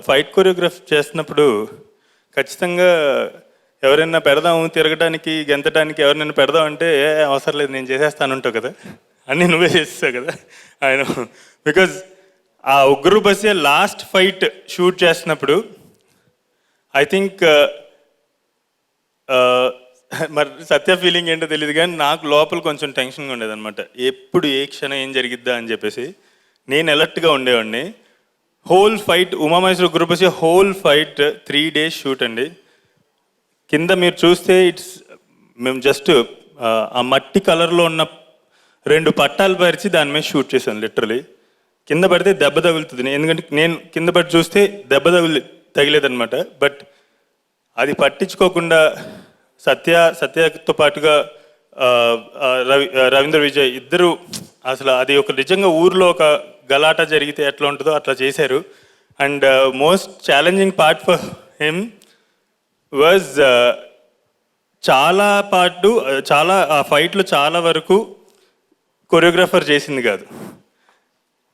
ఫైట్ కొరియోగ్రాఫ్ చేస్తున్నప్పుడు ఖచ్చితంగా ఎవరైనా పెడదాము తిరగడానికి గెంతడానికి ఎవరినైనా పెడదాం అంటే అవసరం లేదు నేను చేసేస్తాను ఉంటావు కదా, అన్నీ నువ్వే చేస్తావు కదా ఆయన. బికాజ్ ఆ ఉగ్రు బస్సే లాస్ట్ ఫైట్ షూట్ చేస్తున్నప్పుడు ఐ థింక్ మరి సత్య ఫీలింగ్ ఏంటో తెలియదు కానీ నాకు లోపల కొంచెం టెన్షన్గా ఉండేది అనమాట. ఎప్పుడు ఏ క్షణం ఏం జరిగిద్దా అని చెప్పేసి నేను అలర్ట్గా ఉండేవాడిని. హోల్ ఫైట్ ఉమామహేశ్వర గ్రూప్ వచ్చి హోల్ ఫైట్ 3 days షూట్ అండి. కింద మీరు చూస్తే మేము జస్ట్ ఆ మట్టి కలర్లో ఉన్న 2 పట్టాలు పరిచి దాని మీద షూట్ చేశాను. లిటరలీ కింద పడితే దెబ్బ తగులుతుంది, ఎందుకంటే నేను కింద పడి చూస్తే దెబ్బ తగిలేదనమాట. బట్ అది పట్టించుకోకుండా సత్యతో పాటుగా రవీంద్ర విజయ్ ఇద్దరు అసలు అది ఒక నిజంగా ఊర్లో ఒక గలాట జరిగితే ఎట్లా ఉంటుందో అట్లా చేశారు. And most challenging part for him was చాలా ఆ ఫైట్లో చాలా వరకు కొరియోగ్రాఫర్ చేసింది కాదు.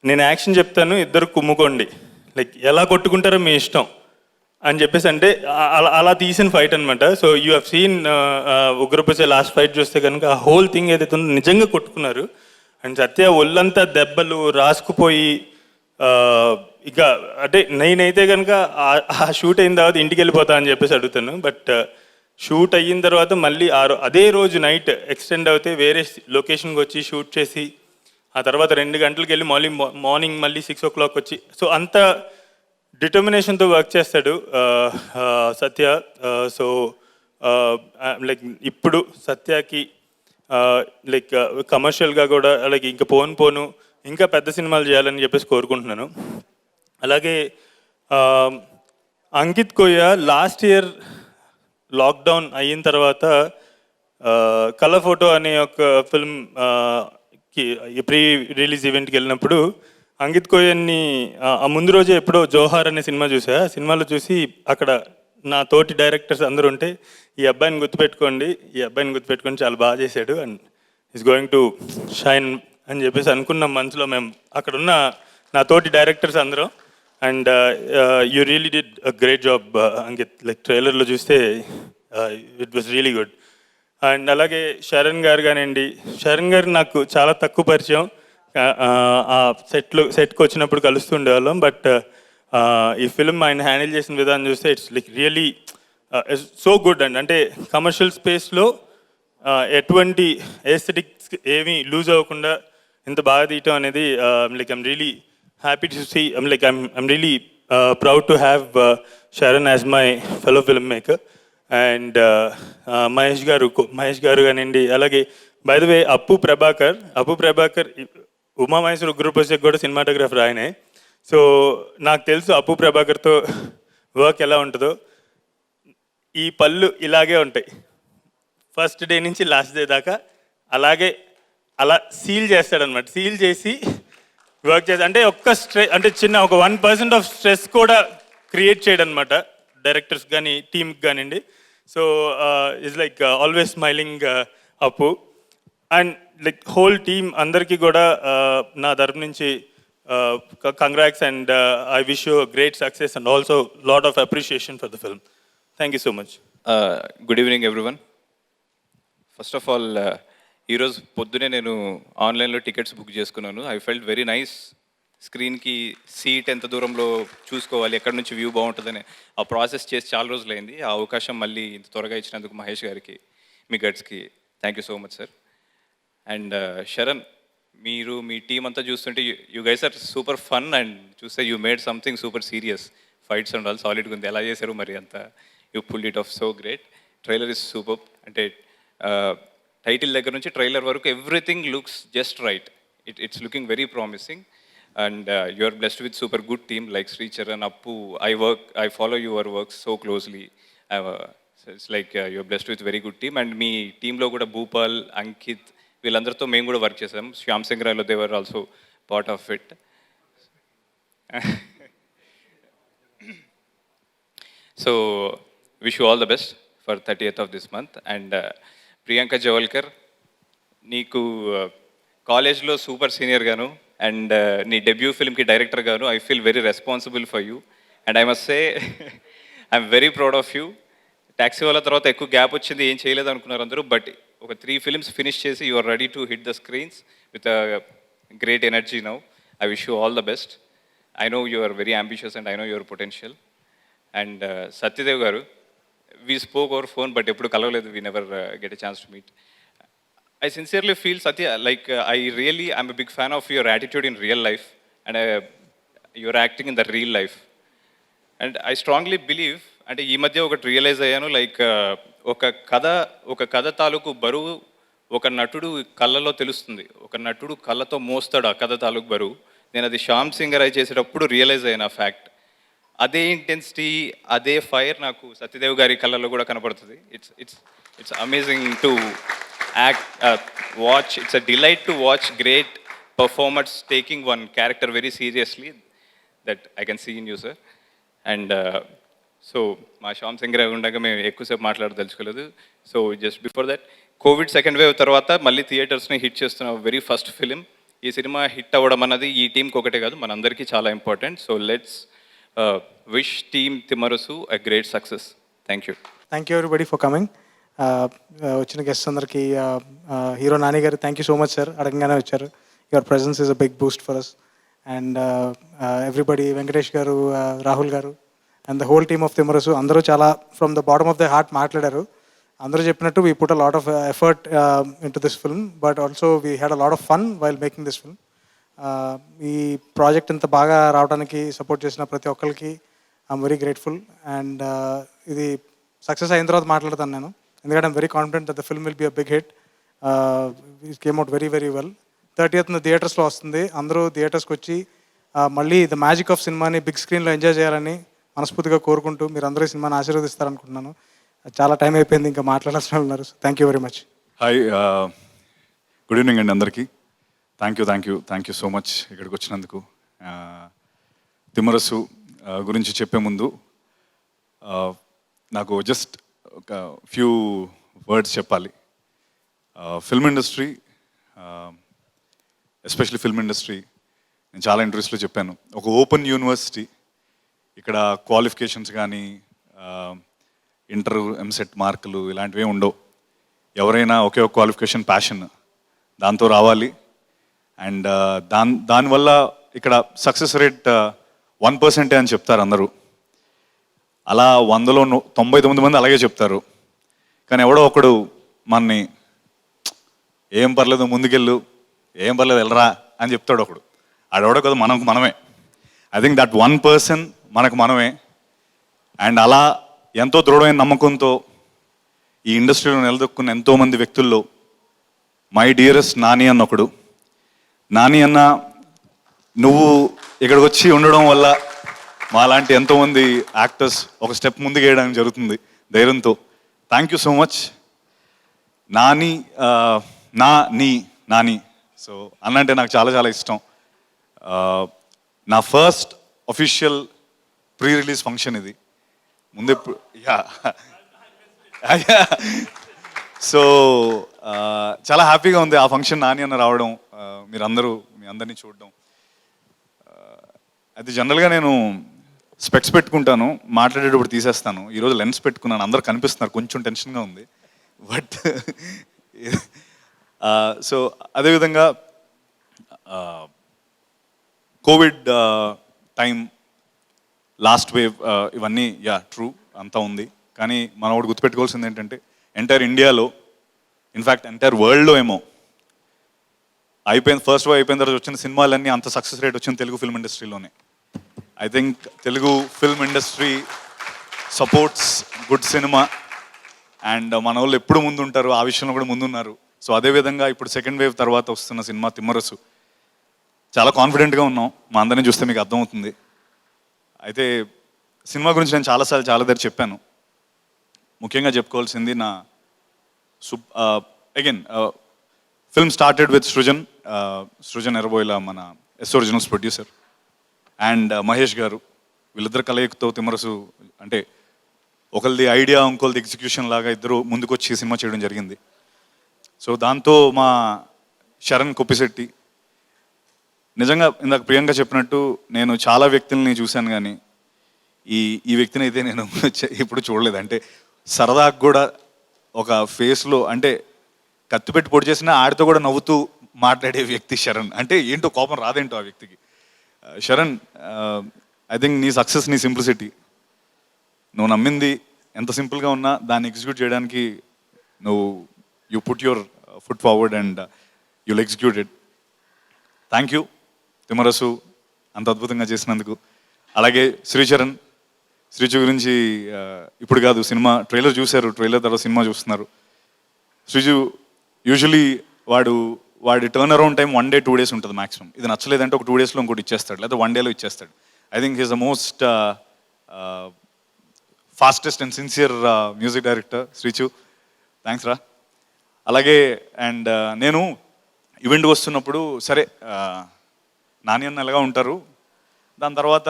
నేను యాక్షన్ చెప్తాను, ఇద్దరు కుమ్ముకోండి, లైక్ ఎలా కొట్టుకుంటారో మీ ఇష్టం అని చెప్పేసి అంటే అలా తీసిన ఫైట్ అనమాట. సో యూ హ్యావ్ సీన్ ఉగ్రపసే లాస్ట్ ఫైట్ చూస్తే కనుక ఆ హోల్ థింగ్ ఏదైతే ఉందో నిజంగా కొట్టుకున్నారు. అండ్ సత్య ఒళ్ళంతా దెబ్బలు రాసుకుపోయి ఇక అంటే నేనైతే కనుక ఆ షూట్ అయిన తర్వాత ఇంటికి వెళ్ళిపోతా అని చెప్పేసి అడుగుతాను. బట్ షూట్ అయిన తర్వాత మళ్ళీ అదే రోజు నైట్ ఎక్స్టెండ్ అవుతే వేరే లొకేషన్కి వచ్చి షూట్ చేసి ఆ తర్వాత 2 గంటలకు వెళ్ళి మార్నింగ్ మళ్ళీ 6 o'clock వచ్చి, సో అంత డిటర్మినేషన్తో వర్క్ చేస్తాడు సత్య. సో లైక్ ఇప్పుడు సత్యకి లైక్ కమర్షియల్గా కూడా లైక్ ఇంకా పోను ఇంకా పెద్ద సినిమాలు చేయాలని చెప్పేసి కోరుకుంటున్నాను. అలాగే అంకిత్ కొయ్య లాస్ట్ ఇయర్ లాక్డౌన్ అయిన తర్వాత కలర్ ఫోటో అనే ఒక ఫిల్మ్ ప్రీ రిలీజ్ ఈవెంట్కి వెళ్ళినప్పుడు అంకిత్ కొయ్యన్ని ఆ ముందు రోజే ఎప్పుడో జోహార్ అనే సినిమా చూసా. ఆ సినిమాలో చూసి అక్కడ నా తోటి డైరెక్టర్స్ అందరూ ఉంటే ఈ అబ్బాయిని గుర్తుపెట్టుకొని చాలా బాగా చేశాడు and is going to shine అని చెప్పేసి అనుకున్నాం మనసులో మేము అక్కడ ఉన్న నా తోటి డైరెక్టర్స్ అందరూ. And you really did a great job Ankit, like ట్రైలర్లో చూస్తే it was really good. And అలాగే శరణ్ గారు కానివ్వండి, శరణ్ గారు నాకు చాలా తక్కువ పరిచయం, ఆ సెట్కి వచ్చినప్పుడు కలుస్తూ ఉండేవాళ్ళం. బట్ ఈ ఫిల్మ్ ఆయన హ్యాండిల్ చేసిన విధానం చూస్తే it's like really so good and అంటే కమర్షియల్ స్పేస్లో ఎటువంటి ఎస్థెటిక్స్ ఏమీ లూజ్ అవ్వకుండా ఇంత బాగా తీయటం అనేది like I'm really happy to see, I'm really proud to have Sharan as my fellow filmmaker. And Mahesh garu కానివ్వండి, అలాగే బై ద వే అప్పు ప్రభాకర్ ఉమామహేశ్వర గ్రూప్ వచ్చే కూడా సినిమాటోగ్రాఫర్ ఆయనే. సో నాకు తెలుసు అప్పు ప్రభాకర్తో వర్క్ ఎలా ఉంటుందో. ఈ పళ్ళు ఇలాగే ఉంటాయి ఫస్ట్ డే నుంచి లాస్ట్ డే దాకా, అలా సీల్ చేస్తాడనమాట. సీల్ చేసి వర్క్ చేసి అంటే అంటే చిన్న ఒక 1% ఆఫ్ స్ట్రెస్ కూడా క్రియేట్ చేయడనమాట డైరెక్టర్స్ కానీ టీమ్కి కానివ్వండి. So it's like always smiling అప్పు. అండ్ లైక్ హోల్ టీమ్ అందరికీ కూడా నా తరపు నుంచి congrats and I wish you great success and also lot of appreciation for the film. Thank you so much. Good evening everyone. First of all ఈరోజు పొద్దునే నేను ఆన్లైన్లో టికెట్స్ బుక్ చేసుకున్నాను. I felt very nice. స్క్రీన్కి seat ఎంత దూరంలో చూసుకోవాలి, ఎక్కడి నుంచి వ్యూ బాగుంటుందని ఆ ప్రాసెస్ చేసి చాలా రోజులైంది. ఆ అవకాశం మళ్ళీ ఇంత త్వరగా ఇచ్చినందుకు మహేష్ గారికి, మీ గట్స్కి thank you so much sir. And Sharan, మీరు మీ టీం అంతా చూస్తుంటే you guys are super fun and చూస్తే you made something super serious. Fights and all సాలిడ్గా ఉంది. ఎలా చేశారు మరి అంత? You pulled it off so great. Trailer is super. అంటే టైటిల్ దగ్గర నుంచి ట్రైలర్ వరకు everything looks just right. It's looking very promising. And you are blessed with super good team like Sri Charan, Appu. I follow your work so closely. So it's like you are blessed with very good team. And me team lo kuda Bhupal, Ankit, వీళ్ళందరితో మేము కూడా work చేసాం. Shyam Singh రాయ్లో they were also part of it. So, wish you all the best for 30th of this month. And Priyanka Javalkar, నీకు కాలేజ్లో super senior గాను and నీ debut ఫిల్మ్కి director గాను I feel very responsible for you and I must say I'm very proud of you. Taxi వాళ్ళ తర్వాత ఎక్కువ gap వచ్చింది, ఏం చేయలేదు అనుకున్నారు అందరూ, బట్ ఒక 3 ఫిల్మ్స్ ఫినిష్ చేసి you are ready to hit the screens with great energy now. I wish you all the best. I know you are very ambitious and I know your potential. And Satyadev గారు, we spoke over phone but ఎప్పుడు కలవలేదు, we never get a chance to meet. I sincerely feel, Satya, like I'm a big fan of your attitude in real life and your acting in the real life. And I strongly believe, అంటే ఈ మధ్య ఒకటి realise అయ్యాను, like ఒక కథ తాలూకు బరువు ఒక నటుడు కళ్ళలో తెలుస్తుంది, ఒక నటుడు కళ్ళతో మోస్తాడు ఆ కథ తాలూకు బరువు. నేను అది శ్యామ్ సింగర్ అయి చేసేటప్పుడు రియలైజ్ అయ్యాను ఆ ఫ్యాక్ట్. అదే ఇంటెన్సిటీ, అదే ఫైర్ నాకు సత్యదేవ్ గారి కళ్ళలో కూడా కనపడుతుంది. It's amazing to watch. It's a delight to watch great performers taking one character very seriously that I can see in you, sir. And so మా శ్యామ్ సింగర్ ఉండగా మేము ఎక్కువసేపు మాట్లాడదలుచుకోలేదు. So just before that, covid second wave తర్వాత మళ్ళీ థియేటర్స్ని hit చేస్తున్న very first film. ఈ సినిమా హిట్ అవ్వడం అన్నది ఈ టీంకి ఒకటే కాదు, మనందరికీ చాలా important. So let's wish team Thimmarusu a great success. Thank you. Thank you everybody for coming. వచ్చిన గెస్ట్ అందరికి hero Nani garu thank you so much sir, అడగంగానే వచ్చారు. Your presence is a big boost for us. And everybody, Venkatesh గారు, రాహుల్ గారు and the whole team of Timmarusu అందరూ చాలా from the bottom of the heart మాట్లాడారు. అందరూ చెప్పినట్టు we put a lot of effort in to this film, but also we had a lot of fun while making this film. ఈ project ఇంత బాగా రావడానికి support చేసిన ప్రతి ఒక్కరికి ఐఎమ్ వెరీ గ్రేట్ఫుల్. అండ్ ఇది సక్సెస్ అయిన తర్వాత మాట్లాడతాను నేను, ఎందుకంటే I'm very confident that the film will be a big hit. It came out very very well. 30th థియేటర్స్లో వస్తుంది. అందరూ థియేటర్స్కి వచ్చి మళ్ళీ ద మ్యాజిక్ ఆఫ్ సినిమాని బిగ్ స్క్రీన్లో ఎంజాయ్ చేయాలని మనస్ఫూర్తిగా కోరుకుంటూ మీరు అందరూ ఈ సినిమాని ఆశీర్వదిస్తారనుకుంటున్నాను. చాలా టైం అయిపోయింది, ఇంకా మాట్లాడాల్సిన వాళ్ళు ఉన్నారు. Thank you very much. Hi, good evening అండి అందరికీ. థ్యాంక్ యూ సో మచ్ ఇక్కడికి వచ్చినందుకు. తిమ్మరసు గురించి చెప్పే ముందు నాకు జస్ట్ ఒక ఫ్యూ వర్డ్స్ చెప్పాలి. Film industry, especially film industry, నేను చాలా ఇంటర్వ్యూస్లో చెప్పాను, ఒక ఓపెన్ యూనివర్సిటీ. ఇక్కడ క్వాలిఫికేషన్స్ కానీ ఇంటర్ ఎంసెట్ మార్కులు ఇలాంటివి ఉండవు. ఎవరైనా ఒకే ఒక క్వాలిఫికేషన్, ప్యాషన్, దాంతో రావాలి. అండ్ దానివల్ల ఇక్కడ సక్సెస్ రేట్ 1% అని చెప్తారు అందరూ. అలా 100లో 99 మంది అలాగే చెప్తారు. కానీ ఎవడో ఒకడు మనని ఏం పర్లేదు ముందుకెళ్ళు, ఏం పర్లేదు వెళ్ళరా అని చెప్తాడు ఒకడు. ఆడెవడో కదా మనమే. ఐ థింక్ దట్ 1% మనకు మనమే. అండ్ అలా ఎంతో దృఢమైన నమ్మకంతో ఈ ఇండస్ట్రీలో నిలదొక్కున్న ఎంతోమంది వ్యక్తుల్లో మై డియరెస్ట్ నాని అన్న ఒకడు. నాని అన్న, నువ్వు ఇక్కడికి వచ్చి ఉండడం వల్ల మాలాంటి ఎంతోమంది యాక్టర్స్ ఒక స్టెప్ ముందుకు వేయడానికి జరుగుతుంది ధైర్యంతో. Thank you so much Nani. Nani so అన్నంటే నాకు చాలా చాలా ఇష్టం. నా first official pre release function ఇది. ముందే సో చాలా హ్యాపీగా ఉంది ఆ ఫంక్షన్ నాని అన్న రావడం, మీరందరూ మీ అందరినీ చూడడం. అది జనరల్గా నేను స్పెక్స్ పెట్టుకుంటాను, మాట్లాడేటప్పుడు తీసేస్తాను. ఈరోజు లెన్స్ పెట్టుకున్నాను, అందరు కనిపిస్తున్నారు, కొంచెం టెన్షన్గా ఉంది. బట్ సో అదేవిధంగా కోవిడ్ టైం, లాస్ట్ వేవ్, ఇవన్నీ ట్రూ అంతా ఉంది. కానీ మనం ఒకటి గుర్తుపెట్టుకోవాల్సింది ఏంటంటే ఎంటైర్ ఇండియాలో, ఇన్ఫ్యాక్ట్ ఎంటైర్ వరల్డ్లో ఏమో అయిపోయింది, ఫస్ట్ వేవ్ అయిపోయిన తర్వాత వచ్చిన సినిమాలన్నీ అంత సక్సెస్ రేట్ వచ్చింది తెలుగు ఫిల్మ్ ఇండస్ట్రీలోనే. I think Telugu film industry supports good cinema. And మన వాళ్ళు ఎప్పుడు ముందు ఉంటారు, ఆ విషయంలో కూడా ముందున్నారు. సో అదేవిధంగా ఇప్పుడు సెకండ్ వేవ్ తర్వాత వస్తున్న సినిమా తిమ్మరసు, చాలా కాన్ఫిడెంట్గా ఉన్నాం. మా అందరినీ చూస్తే మీకు అర్థమవుతుంది. అయితే సినిమా గురించి నేను చాలాసార్లు చాలా దగ్గర చెప్పాను. ముఖ్యంగా చెప్పుకోవాల్సింది నా again film started with Srujan Erraboila మన S Originals producer, and Mahesh garu. వీళ్ళిద్దరు కలయికతో తిమ్మరసు అంటే ఒకరిది ఐడియా, ఇంకొకరిది ఎగ్జిక్యూషన్ లాగా ఇద్దరు ముందుకొచ్చి సినిమా చేయడం జరిగింది. సో దాంతో మా శరణ్ కొప్పిశెట్టి, నిజంగా ఇందాక ప్రియాంక చెప్పినట్టు నేను చాలా వ్యక్తుల్ని చూశాను, కానీ ఈ వ్యక్తిని అయితే నేను ఇప్పుడు చూడలేదు. అంటే సరదాగా కూడా ఒక ఫేస్లో అంటే కత్తి పెట్టి పొడి చేసినా ఆడితో కూడా నవ్వుతూ మాట్లాడే వ్యక్తి శరణ్. అంటే ఏంటో కోపం రాదేంటో ఆ వ్యక్తికి. శరణ్, ఐ థింక్ నీ సక్సెస్ నీ సింప్లిసిటీ. నువ్వు నమ్మింది ఎంత సింపుల్గా ఉన్నా దాన్ని ఎగ్జిక్యూట్ చేయడానికి నువ్వు you put your foot forward and you'll executed. Thank you Timmarusu, అంత అద్భుతంగా చేసినందుకు. అలాగే శ్రీచరణ్, శ్రీచు గురించి ఇప్పుడు కాదు, సినిమా ట్రైలర్ చూశారు, ట్రైలర్ తర్వాత సినిమా చూస్తున్నారు. శ్రీజు యూజువలీ వాడి turn around time 1 day 2 days ఉంటుంది మ్యాక్సిమం. ఇది నచ్చలేదంటే ఒక 2 daysలో ఇంకోటి ఇచ్చేస్తాడు, లేదా 1 dayలో ఇచ్చేస్తాడు. I think he's the most fastest and sincere music director Srichu. Thanks రా. అలాగే అండ్ నేను ఈవెంట్ వస్తున్నప్పుడు సరే నాని అన్న ఎలాగా ఉంటారు, దాని తర్వాత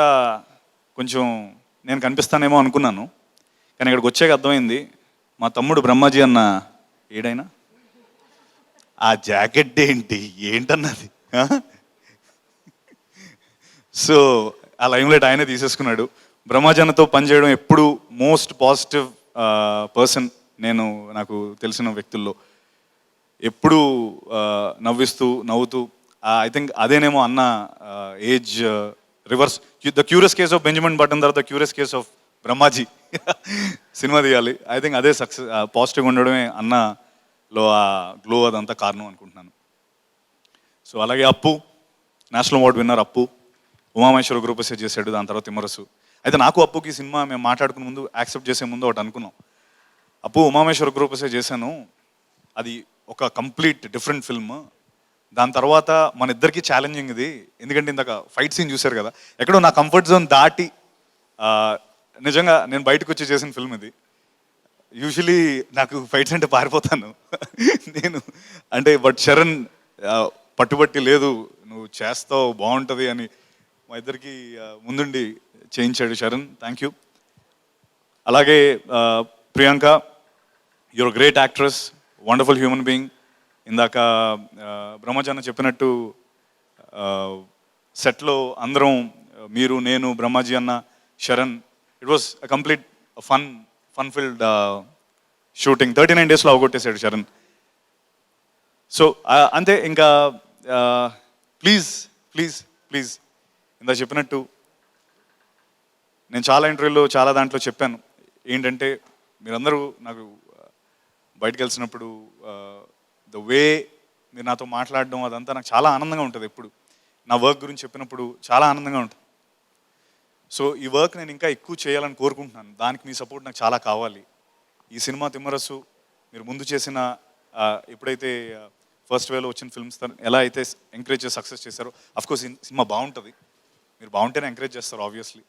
కొంచెం నేను కనిపిస్తానేమో అనుకున్నాను, కానీ ఇక్కడికి వచ్చాక అర్థమైంది మా తమ్ముడు బ్రహ్మాజీ అన్న ఏడైనా ఆ జాకెట్ ఏంటన్నది. సో ఆ లైమ్లైట్ ఆయనే తీసేసుకున్నాడు. బ్రహ్మాజన్నతో పనిచేయడం ఎప్పుడు మోస్ట్ పాజిటివ్ పర్సన్ నేను, నాకు తెలిసిన వ్యక్తుల్లో. ఎప్పుడు నవ్వుతూ ఐ థింక్ అదేనేమో అన్న age reverse. The curious case of Benjamin Button తర్వాత curious case of Brahmaji cinema తీయాలి. ఐ థింక్ అదే సక్సెస్, పాజిటివ్గా ఉండడమే అన్నలో ఆ గ్లో అదంతా కారణం అనుకుంటున్నాను. సో అలాగే అప్పు, నేషనల్ అవార్డు విన్నర్ అప్పు, ఉమామహేశ్వర గ్రూప్ చేశాడు, దాని తర్వాత తిమ్మరసు. అయితే నాకు అప్పుకి సినిమా మేము మాట్లాడుకునే ముందు, యాక్సెప్ట్ చేసే ముందు ఒకటి అనుకున్నాం, అప్పు ఉమామహేశ్వర గ్రూప్ చేశాను, అది ఒక కంప్లీట్ డిఫరెంట్ ఫిల్మ్. దాని తర్వాత మన ఇద్దరికి ఛాలెంజింగ్ ఇది, ఎందుకంటే ఇందాక ఫైట్ సీన్ చూశారు కదా, ఎక్కడో నా కంఫర్ట్ జోన్ దాటి నిజంగా నేను బయటకు వచ్చి చేసిన ఫిల్మ్ ఇది. యూజువలీ నాకు ఫైట్స్ అంటే పారిపోతాను నేను, అంటే బట్ శరణ్ పట్టుబట్టి లేదు నువ్వు చేస్తావు బాగుంటుంది అని మా ఇద్దరికి ముందుండి చేయించాడు శరణ్. Thank you. అలాగే Priyanka, your great actress, wonderful human being. ఇందాక బ్రహ్మజాన చెప్పినట్టు సెట్లో అందరం, మీరు, నేను, బ్రహ్మాజీ అన్న, Sharan, it was a complete fun filled shooting. 39 daysలో అవగొట్టేశాడు శరణ్. సో అంతే. ఇంకా ప్లీజ్ ప్లీజ్ ప్లీజ్ ఇందా చెప్పినట్టు నేను చాలా ఇంటర్వ్యూలో చాలా దాంట్లో చెప్పాను ఏంటంటే, మీరందరూ నాకు బయటకు కలిసినప్పుడు ద వే మీరు నాతో మాట్లాడడం అదంతా నాకు చాలా ఆనందంగా ఉంటుంది. ఎప్పుడు నా వర్క్ గురించి చెప్పినప్పుడు చాలా ఆనందంగా ఉంటుంది. సో ఈ వర్క్ నేను ఇంకా ఎక్కువ చేయాలని కోరుకుంటున్నాను. దానికి మీ సపోర్ట్ నాకు చాలా కావాలి. ఈ సినిమా తిమ్మరసు మీరు ముందు చేసిన ఎప్పుడైతే ఫస్ట్ వేలో వచ్చిన ఫిల్మ్స్ ఎలా అయితే ఎంకరేజ్ చేసి సక్సెస్ చేశారో, అఫ్కోర్స్ సినిమా బాగుంటుంది, మీరు బాగుంటేనే ఎంకరేజ్ చేస్తారు ఆబ్వియస్లీ.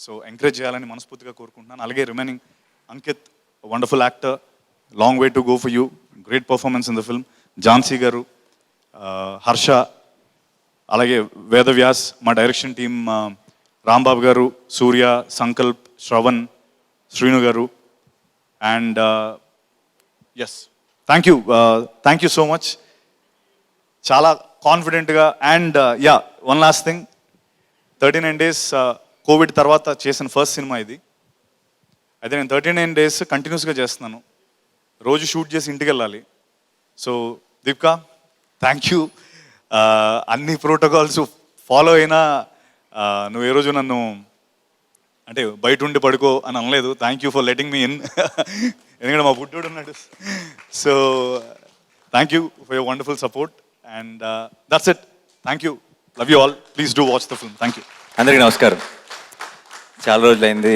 సో ఎంకరేజ్ చేయాలని మనస్ఫూర్తిగా కోరుకుంటున్నాను. అలాగే remaining Ankit, wonderful actor, long way to go for you, great performance in the film. Jhansi గారు, హర్ష, అలాగే వేదవ్యాస్, మా డైరెక్షన్ టీమ్ రాంబాబు గారు, సూర్య, Sankalp, Shravan, Srinu garu, and yes thank you so much. చాలా కాన్ఫిడెంట్గా. And yeah, one last thing, 39 days covid తర్వాత చేసిన ఫస్ట్ సినిమా ఇది. అయితే నేను 39 days కంటిన్యూస్గా చేస్తున్నాను, రోజు షూట్ చేసి ఇంటికి వెళ్ళాలి. So Deepika, thank you. అన్ని ప్రోటోకాల్స్ ఫాలో అయినా నువ్వు ఏ రోజు నన్ను అంటే బయట ఉండి పడుకో అని అనలేదు. Thank you for letting me in. ఎందుకంటే మా బుడ్డోడు ఉన్నాడు. So thank you for your wonderful support and that's it. Thank you, love you all, please do watch the film. Thank you. అందరికీ నమస్కారం. చాలా రోజులైంది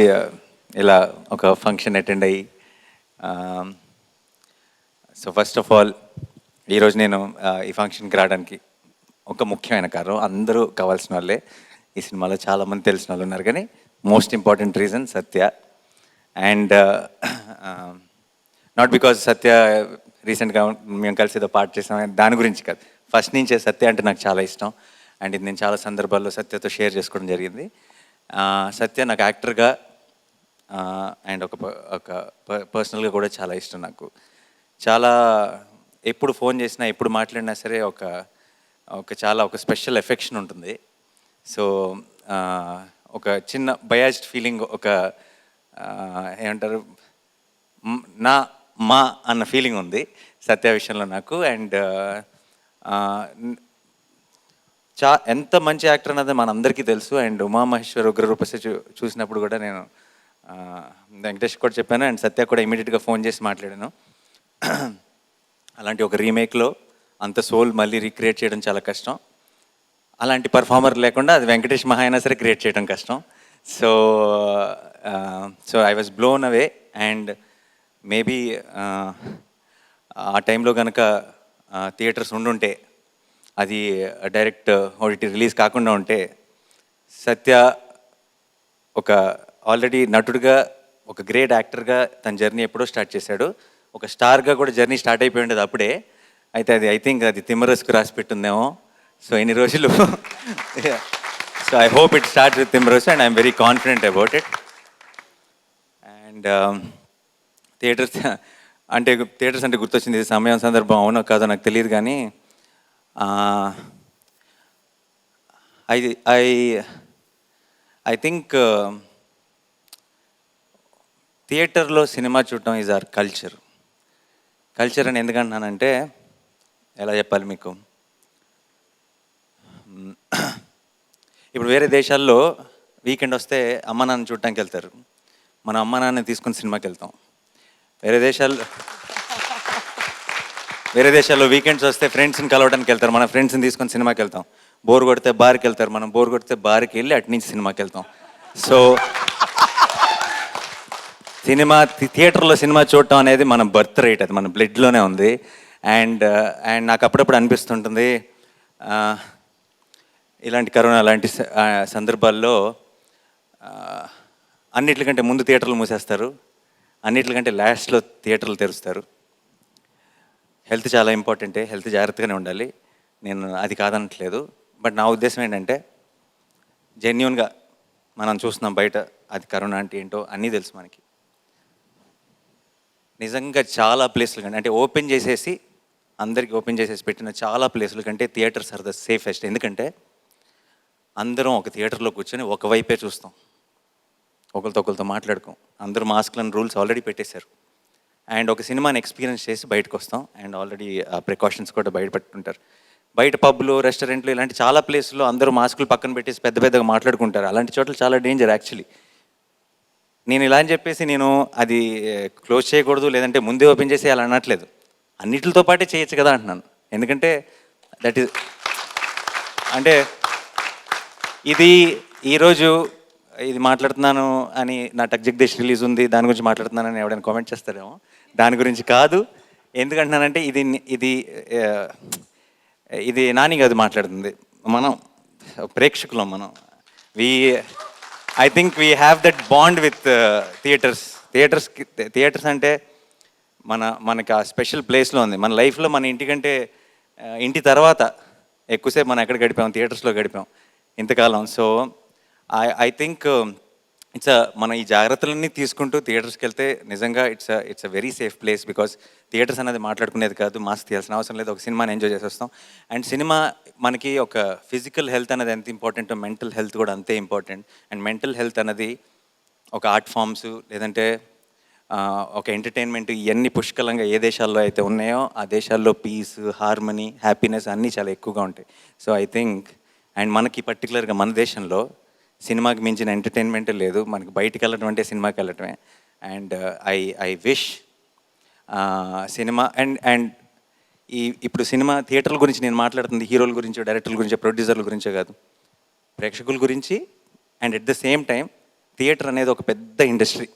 ఇలా ఒక ఫంక్షన్ అటెండ్ అయ్యి. సో ఫస్ట్ ఆఫ్ ఆల్ ఈరోజు నేను ఈ ఫంక్షన్కి రావడానికి ఒక ముఖ్యమైన కారణం, అందరూ కావాల్సిన వాళ్ళే ఈ సినిమాలో చాలామంది తెలిసిన వాళ్ళు ఉన్నారు, కానీ most important reason Satya. And not because Satya రీసెంట్గా మేము కలిసి ఏదో పార్ట్ చేసాం దాని గురించి కాదు, ఫస్ట్ నుంచే సత్య అంటే నాకు చాలా ఇష్టం. అండ్ ఇది నేను చాలా సందర్భాల్లో సత్యతో షేర్ చేసుకోవడం జరిగింది. సత్య నాకు యాక్టర్గా అండ్ ఒక పర్సనల్గా కూడా చాలా ఇష్టం నాకు. చాలా ఎప్పుడు ఫోన్ చేసినా ఎప్పుడు మాట్లాడినా సరే ఒక స్పెషల్ ఎఫెక్షన్ ఉంటుంది. సో ఒక చిన్న బయాస్డ్ ఫీలింగ్, ఏమంటారు, మా అన్న ఫీలింగ్ ఉంది సత్య విషయంలో నాకు. అండ్ ఎంత మంచి యాక్టర్ అన్నది మనందరికీ తెలుసు. అండ్ ఉమామహేశ్వర్ ఉగ్రరూపసి చూసినప్పుడు కూడా నేను వెంకటేష్ కూడా చెప్పాను, అండ్ సత్య కూడా ఇమీడియట్గా ఫోన్ చేసి మాట్లాడాను. అలాంటి ఒక రీమేక్లో అంత సోల్ మళ్ళీ రీక్రియేట్ చేయడం చాలా కష్టం. అలాంటి పర్ఫార్మర్ లేకుండా అది వెంకటేష్ మహా అయినా సరే క్రియేట్ చేయడం కష్టం. So I was blown away. And maybe ఆ టైంలో కనుక థియేటర్స్ ఉండుంటే, అది డైరెక్ట్ ఓటీటీ రిలీజ్ కాకుండా ఉంటే, సత్య ఒక ఆల్రెడీ నటుడుగా ఒక గ్రేట్ యాక్టర్గా తన జర్నీ ఎప్పుడో స్టార్ట్ చేశాడు. ఒక స్టార్గా కూడా జర్నీ స్టార్ట్ అయిపోయి ఉండేది అప్పుడే. అయితే అది ఐ థింక్ అది తిమ్మరస్కు రాసి పెట్టిందేమో. సో ఇన్ని రోజులు so I hope it start with Thimmarusu and I'm very confident about it. And theatres అంటే గుర్తొచ్చింది, ఇది సమయం సందర్భం అవునో కాదో నాకు తెలియదు, కానీ ఐ థింక్ థియేటర్లో సినిమా చూడటం ఈజ్ అవర్ కల్చర్ అని ఎందుకంటున్నానంటే, ఎలా చెప్పాలి మీకు, ఇప్పుడు వేరే దేశాల్లో వీకెండ్ వస్తే అమ్మ నాన్న చూడటానికి వెళ్తారు, మన అమ్మ నాన్న తీసుకుని సినిమాకి వెళ్తాం. వేరే దేశాల్లో వీకెండ్స్ వస్తే ఫ్రెండ్స్ని కలవడానికి వెళ్తారు, మన ఫ్రెండ్స్ని తీసుకొని సినిమాకి వెళ్తాం. బోర్ కొడితే బార్కి వెళ్తారు, మనం బోర్ కొడితే బార్కి వెళ్ళి అటు నుంచి సినిమాకి వెళ్తాం. సో థియేటర్లో సినిమా చూడటం అనేది మన బర్త్ రేట్, అది మన బ్లడ్లోనే ఉంది. అండ్ నాకు అప్పుడప్పుడు అనిపిస్తుంటుంది, ఇలాంటి కరోనా లాంటి సందర్భాల్లో అన్నిటికంటే ముందు థియేటర్లు మూసేస్తారు, అన్నిటికంటే లాస్ట్లో థియేటర్లు తెరుస్తారు. హెల్త్ చాలా ఇంపార్టెంటే, హెల్త్ జాగ్రత్తగానే ఉండాలి, నేను అది కాదనట్లేదు. బట్ నా ఉద్దేశం ఏంటంటే, జెన్యున్గా మనం చూస్తున్నాం బయట అది కరోనా అంటే ఏంటో అన్నీ తెలుసు మనకి. నిజంగా చాలా ప్లేసులు కంటే, అంటే అందరికీ ఓపెన్ చేసేసి పెట్టిన చాలా ప్లేసుల కంటే థియేటర్స్ ఆర్ ద సేఫెస్ట్. ఎందుకంటే అందరం ఒక థియేటర్లో కూర్చొని ఒకవైపే చూస్తాం, ఒకరితో మాట్లాడుకోం, అందరూ మాస్క్లను రూల్స్ ఆల్రెడీ పెట్టేశారు. అండ్ ఒక సినిమాని ఎక్స్పీరియన్స్ చేసి బయటకు వస్తాం, అండ్ ఆల్రెడీ ప్రికాషన్స్ కూడా బయట పెట్టుకుంటారు. బయట పబ్లు, రెస్టారెంట్లు, ఇలాంటి చాలా ప్లేసుల్లో అందరూ మాస్కులు పక్కన పెట్టేసి పెద్దగా మాట్లాడుకుంటారు. అలాంటి చోట్ల చాలా డేంజర్ యాక్చువల్లీ. నేను ఇలా అని చెప్పేసి నేను అది క్లోజ్ చేయకూడదు, లేదంటే ముందే ఓపెన్ చేసి అలా అనట్లేదు, అన్నిటితో పాటే చేయొచ్చు కదా అంటున్నాను. ఎందుకంటే దట్ ఈస్ అంటే ఈరోజు ఇది మాట్లాడుతున్నాను అని, నా టక్ జగదీష్ రిలీజ్ ఉంది దాని గురించి మాట్లాడుతున్నానని ఎవడైనా కామెంట్ చేస్తారేమో, దాని గురించి కాదు. ఎందుకంటున్నానంటే ఇది నాని కాదు మాట్లాడుతుంది, మనం ప్రేక్షకులం. I think we have that bond with theatres అంటే మనకి ఆ స్పెషల్ ప్లేస్లో ఉంది మన లైఫ్లో. మన ఇంటి తర్వాత ఎక్కువసేపు మనం ఎక్కడ గడిపాం, థియేటర్స్లో గడిపాం ఇంతకాలం. సో ఐ థింక్ మనం ఈ జాగ్రత్తలన్నీ తీసుకుంటూ థియేటర్స్కి వెళ్తే నిజంగా it's a very safe place. Because theatres అనేది మాట్లాడుకునేది కాదు, మాస్క్ తీయాల్సిన అవసరం లేదు, ఒక సినిమాని ఎంజాయ్ చేసి వస్తాం. అండ్ సినిమా మనకి ఒక ఫిజికల్ హెల్త్ అనేది ఎంత ఇంపార్టెంటో మెంటల్ హెల్త్ కూడా అంతే ఇంపార్టెంట్. అండ్ మెంటల్ హెల్త్ అనేది ఒక ఆర్ట్ ఫామ్స్, లేదంటే ఒక ఎంటర్టైన్మెంట్, ఇవన్నీ పుష్కలంగా ఏ దేశాల్లో అయితే ఉన్నాయో ఆ దేశాల్లో పీస్, హార్మనీ, హ్యాపీనెస్ అన్నీ చాలా ఎక్కువగా ఉంటాయి. సో ఐ థింక్, అండ్ మనకి పర్టికులర్గా మన దేశంలో సినిమాకి మించిన ఎంటర్టైన్మెంట్ లేదు, మనకి బయటికి వెళ్ళటం అంటే సినిమాకి వెళ్ళటమే. And I wish cinema and ఇప్పుడు సినిమా థియేటర్ల గురించి నేను మాట్లాడుతుంది హీరోల గురించి, డైరెక్టర్ల గురించి, ప్రొడ్యూసర్ల గురించే కాదు, ప్రేక్షకుల గురించి. And at the same time theatre అనేది ఒక పెద్ద ఇండస్ట్రీ.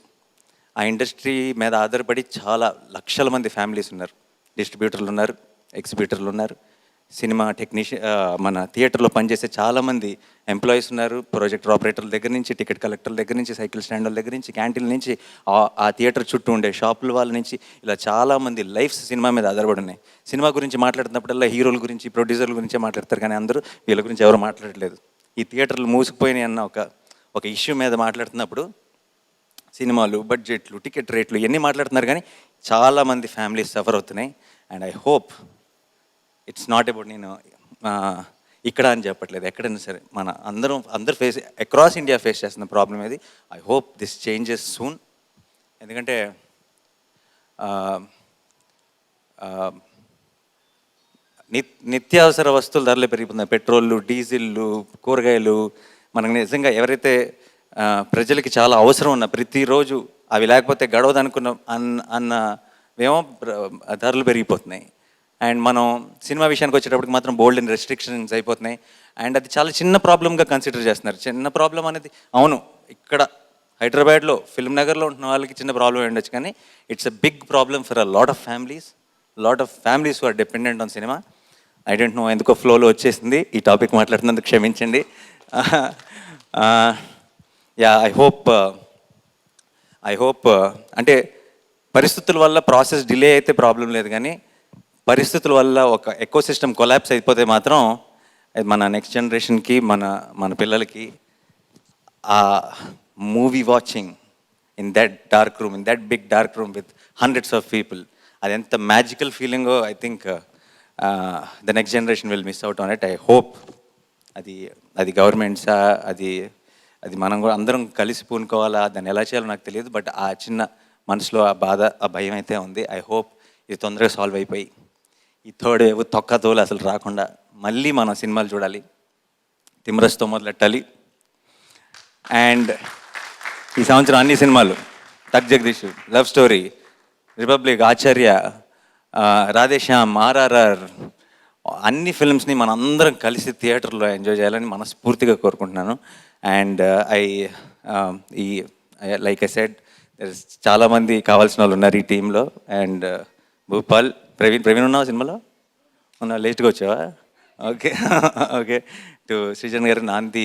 ఆ ఇండస్ట్రీ మీద ఆధారపడి చాలా లక్షల మంది ఫ్యామిలీస్ ఉన్నారు, డిస్ట్రిబ్యూటర్లు ఉన్నారు, ఎగ్జిబ్యూటర్లు ఉన్నారు, సినిమా మన థియేటర్లో పనిచేసే చాలామంది ఎంప్లాయీస్ ఉన్నారు. ప్రొజెక్టర్ ఆపరేటర్ల దగ్గర నుంచి, టికెట్ కలెక్టర్ల దగ్గర నుంచి, సైకిల్ స్టాండ్ల దగ్గర నుంచి, క్యాంటీన్ల నుంచి, ఆ థియేటర్ చుట్టూ ఉండే షాపుల వాళ్ళ నుంచి, ఇలా చాలామంది లైఫ్స్ సినిమా మీద ఆధారపడి ఉన్నాయి. సినిమా గురించి మాట్లాడుతున్నప్పుడల్లా హీరోల గురించి, ప్రొడ్యూసర్ల గురించే మాట్లాడతారు, కానీ అందరూ వీళ్ళ గురించి ఎవరు మాట్లాడట్లేదు. ఈ థియేటర్లు మూసుకుపోయినాయి అన్న ఒక ఇష్యూ మీద మాట్లాడుతున్నప్పుడు సినిమాలు, బడ్జెట్లు, టికెట్ రేట్లు ఇవన్నీ మాట్లాడుతున్నారు, కానీ చాలామంది ఫ్యామిలీస్ సఫర్ అవుతున్నాయి. And I hope it's not about నేను ఇక్కడ అని చెప్పట్లేదు, ఎక్కడైనా సరే మన అందరూ అక్రాస్ ఇండియా ఫేస్ చేస్తున్న ప్రాబ్లం ఇది. I hope this changes soon. ఎందుకంటే నిత్యావసర వస్తువుల ధరలు పెరిగిపోతున్నాయి. పెట్రోళ్ళు, డీజిళ్ళు, కూరగాయలు. మనకు నిజంగా ఎవరైతే ప్రజలకి చాలా అవసరం ఉన్న ప్రతిరోజు అవి లేకపోతే గడవదనుకున్న అన్నవేమో ధరలు పెరిగిపోతున్నాయి. అండ్ మనం సినిమా విషయానికి వచ్చేటప్పటికి మాత్రం బోల్డ్ అండ్ రెస్ట్రిక్షన్స్ అయిపోతున్నాయి. అండ్ అది చాలా చిన్న ప్రాబ్లంగా కన్సిడర్ చేస్తున్నారు. చిన్న ప్రాబ్లం అనేది అవును, ఇక్కడ హైదరాబాద్లో ఫిల్మ్ నగర్లో ఉంటున్న వాళ్ళకి చిన్న ప్రాబ్లం ఉండొచ్చు, కానీ it's a big problem for a lot of families who are dependent on cinema. I don't know ఎందుకో ఫ్లోలో వచ్చేసింది, ఈ టాపిక్ మాట్లాడుతున్నందుకు క్షమించండి. యా ఐ హోప్ అంటే పరిస్థితుల వల్ల ప్రాసెస్ డిలే అయితే ప్రాబ్లం లేదు, కానీ పరిస్థితుల వల్ల ఒక ఎకో సిస్టమ్ కొలాప్స్ అయిపోతే మాత్రం మన నెక్స్ట్ జనరేషన్కి, మన పిల్లలకి ఆ movie watching in that big dark room with hundreds of people, అది ఎంత మ్యాజికల్ ఫీలింగో I think the next generation will miss out on it. I hope అది గవర్నమెంట్సా, అది మనం కూడా అందరం కలిసి పూనుకోవాలా, దాన్ని ఎలా చేయాలో నాకు తెలియదు. బట్ ఆ చిన్న మనసులో ఆ బాధ, ఆ భయం అయితే ఉంది. ఐ హోప్ ఇది తొందరగా సాల్వ్ అయిపోయి ఈ థర్డ్ వేవ్ తొక్కతోలు అసలు రాకుండా మళ్ళీ మనం సినిమాలు చూడాలి, తిమ్రస్తో మొదలెట్టాలి. అండ్ ఈ సంవత్సరం అన్ని సినిమాలు, టక్ జగదీష్, లవ్ స్టోరీ, రిపబ్లిక్, ఆచార్య, రాధేశ్యామ్, RRR, అన్ని ఫిల్మ్స్ని మనం అందరం కలిసి థియేటర్లో ఎంజాయ్ చేయాలని మనస్ఫూర్తిగా కోరుకుంటున్నాను. అండ్ లైక్ ఐ సెడ్, చాలామంది కావాల్సిన వాళ్ళు ఉన్నారు ఈ టీంలో. అండ్ భూపాల్, ప్రవీణ్ ఉన్నావా సినిమాలో? ఉన్నావా? లేట్గా వచ్చావా? ఓకే. టు సృజన్ గారు, నాంది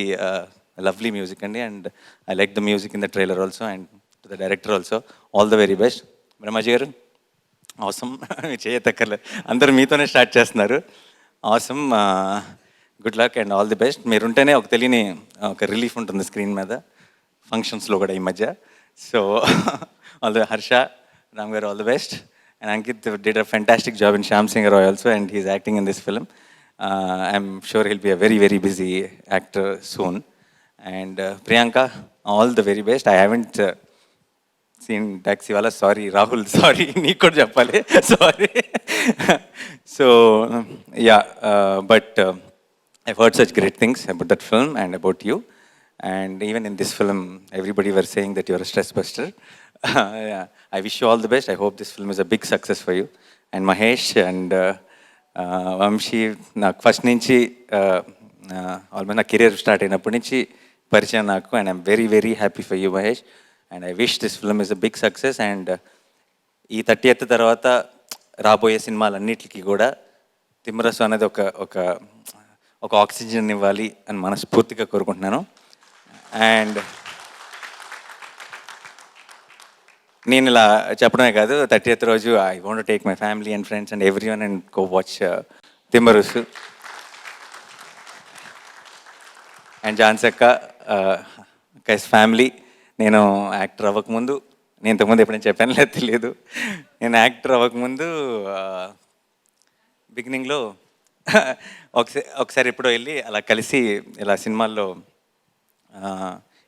లవ్లీ మ్యూజిక్ అండి. And I like the music in the trailer also. And to the director also all the very best. Brahmaji garu అవసరం చేయతక్కర్లేదు, అందరూ మీతోనే స్టార్ట్ చేస్తున్నారు. అవసరం, good luck and all the best. మీరుంటేనే ఒక తెలియని ఒక రిలీఫ్ ఉంటుంది స్క్రీన్ మీద, ఫంక్షన్స్లో కూడా ఈ మధ్య. So all the Harsha, Ram garu, all the best. And Ankit did a fantastic job in Shyam Singh Roy also, and he's acting in this film. I'm sure he'll be a very, very busy actor soon. And Priyanka, all the very best. I haven't seen Taxi Wala. Sorry, Rahul, sorry. Nee kuda cheppali. Sorry. So, yeah, but I've heard such great things about that film and about you. And even in this film, everybody were saying that you're a stress buster. Yeah, I wish you all the best. I hope this film is a big success for you. And Mahesh and Vamshi, నాకు first నుంచి almost నా career start అయినప్పటి నుంచి పరిచయం నాకు. And I'm very, very happy for you Mahesh. And I wish this film is a big success. And ఈ 30th తర్వాత రాబోయే సినిమాలన్నిటికీ కూడా తిమ్మరసు అనేది ఒక ఆక్సిజన్ ఇవ్వాలి అని మనస్ఫూర్తిగా కోరుకుంటున్నాను. అండ్ నేను ఇలా చెప్పడమే కాదు, 30th రోజు I want take my family and friends and everyone and go watch Thimmarusu. And Jhansi కైస్ ఫ్యామిలీ. నేను యాక్టర్ అవ్వకముందు, నేను ఇంతకుముందు ఎప్పుడైనా చెప్పాను లేదు తెలియదు, నేను యాక్టర్ అవ్వకముందు బిగినింగ్లో ఒకసారి ఎప్పుడో వెళ్ళి అలా కలిసి ఇలా సినిమాల్లో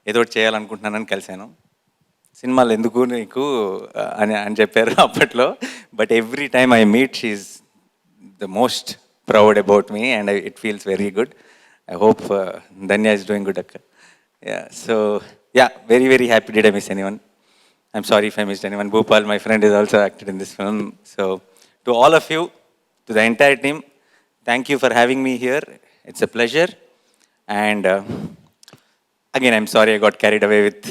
ఏదో ఒకటి చేయాలనుకుంటున్నానని కలిశాను. సినిమాలు ఎందుకు నీకు అని చెప్పారు అప్పట్లో. But every time I meet she's the most proud about me and it feels very good. I hope Dhanya is doing good అక్క. So ya, very, very happy. Did I miss anyone? I'm sorry if I missed anyone. Bhupal, my friend, is also acted in this film. So to all of you, to the entire team, thank you for having me here. It's a pleasure. And again, I'm sorry I got carried away with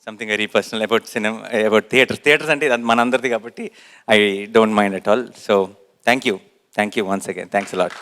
something very personal about cinema, about theaters ante manandardi kabatti I don't mind at all. So thank you once again. Thanks a lot.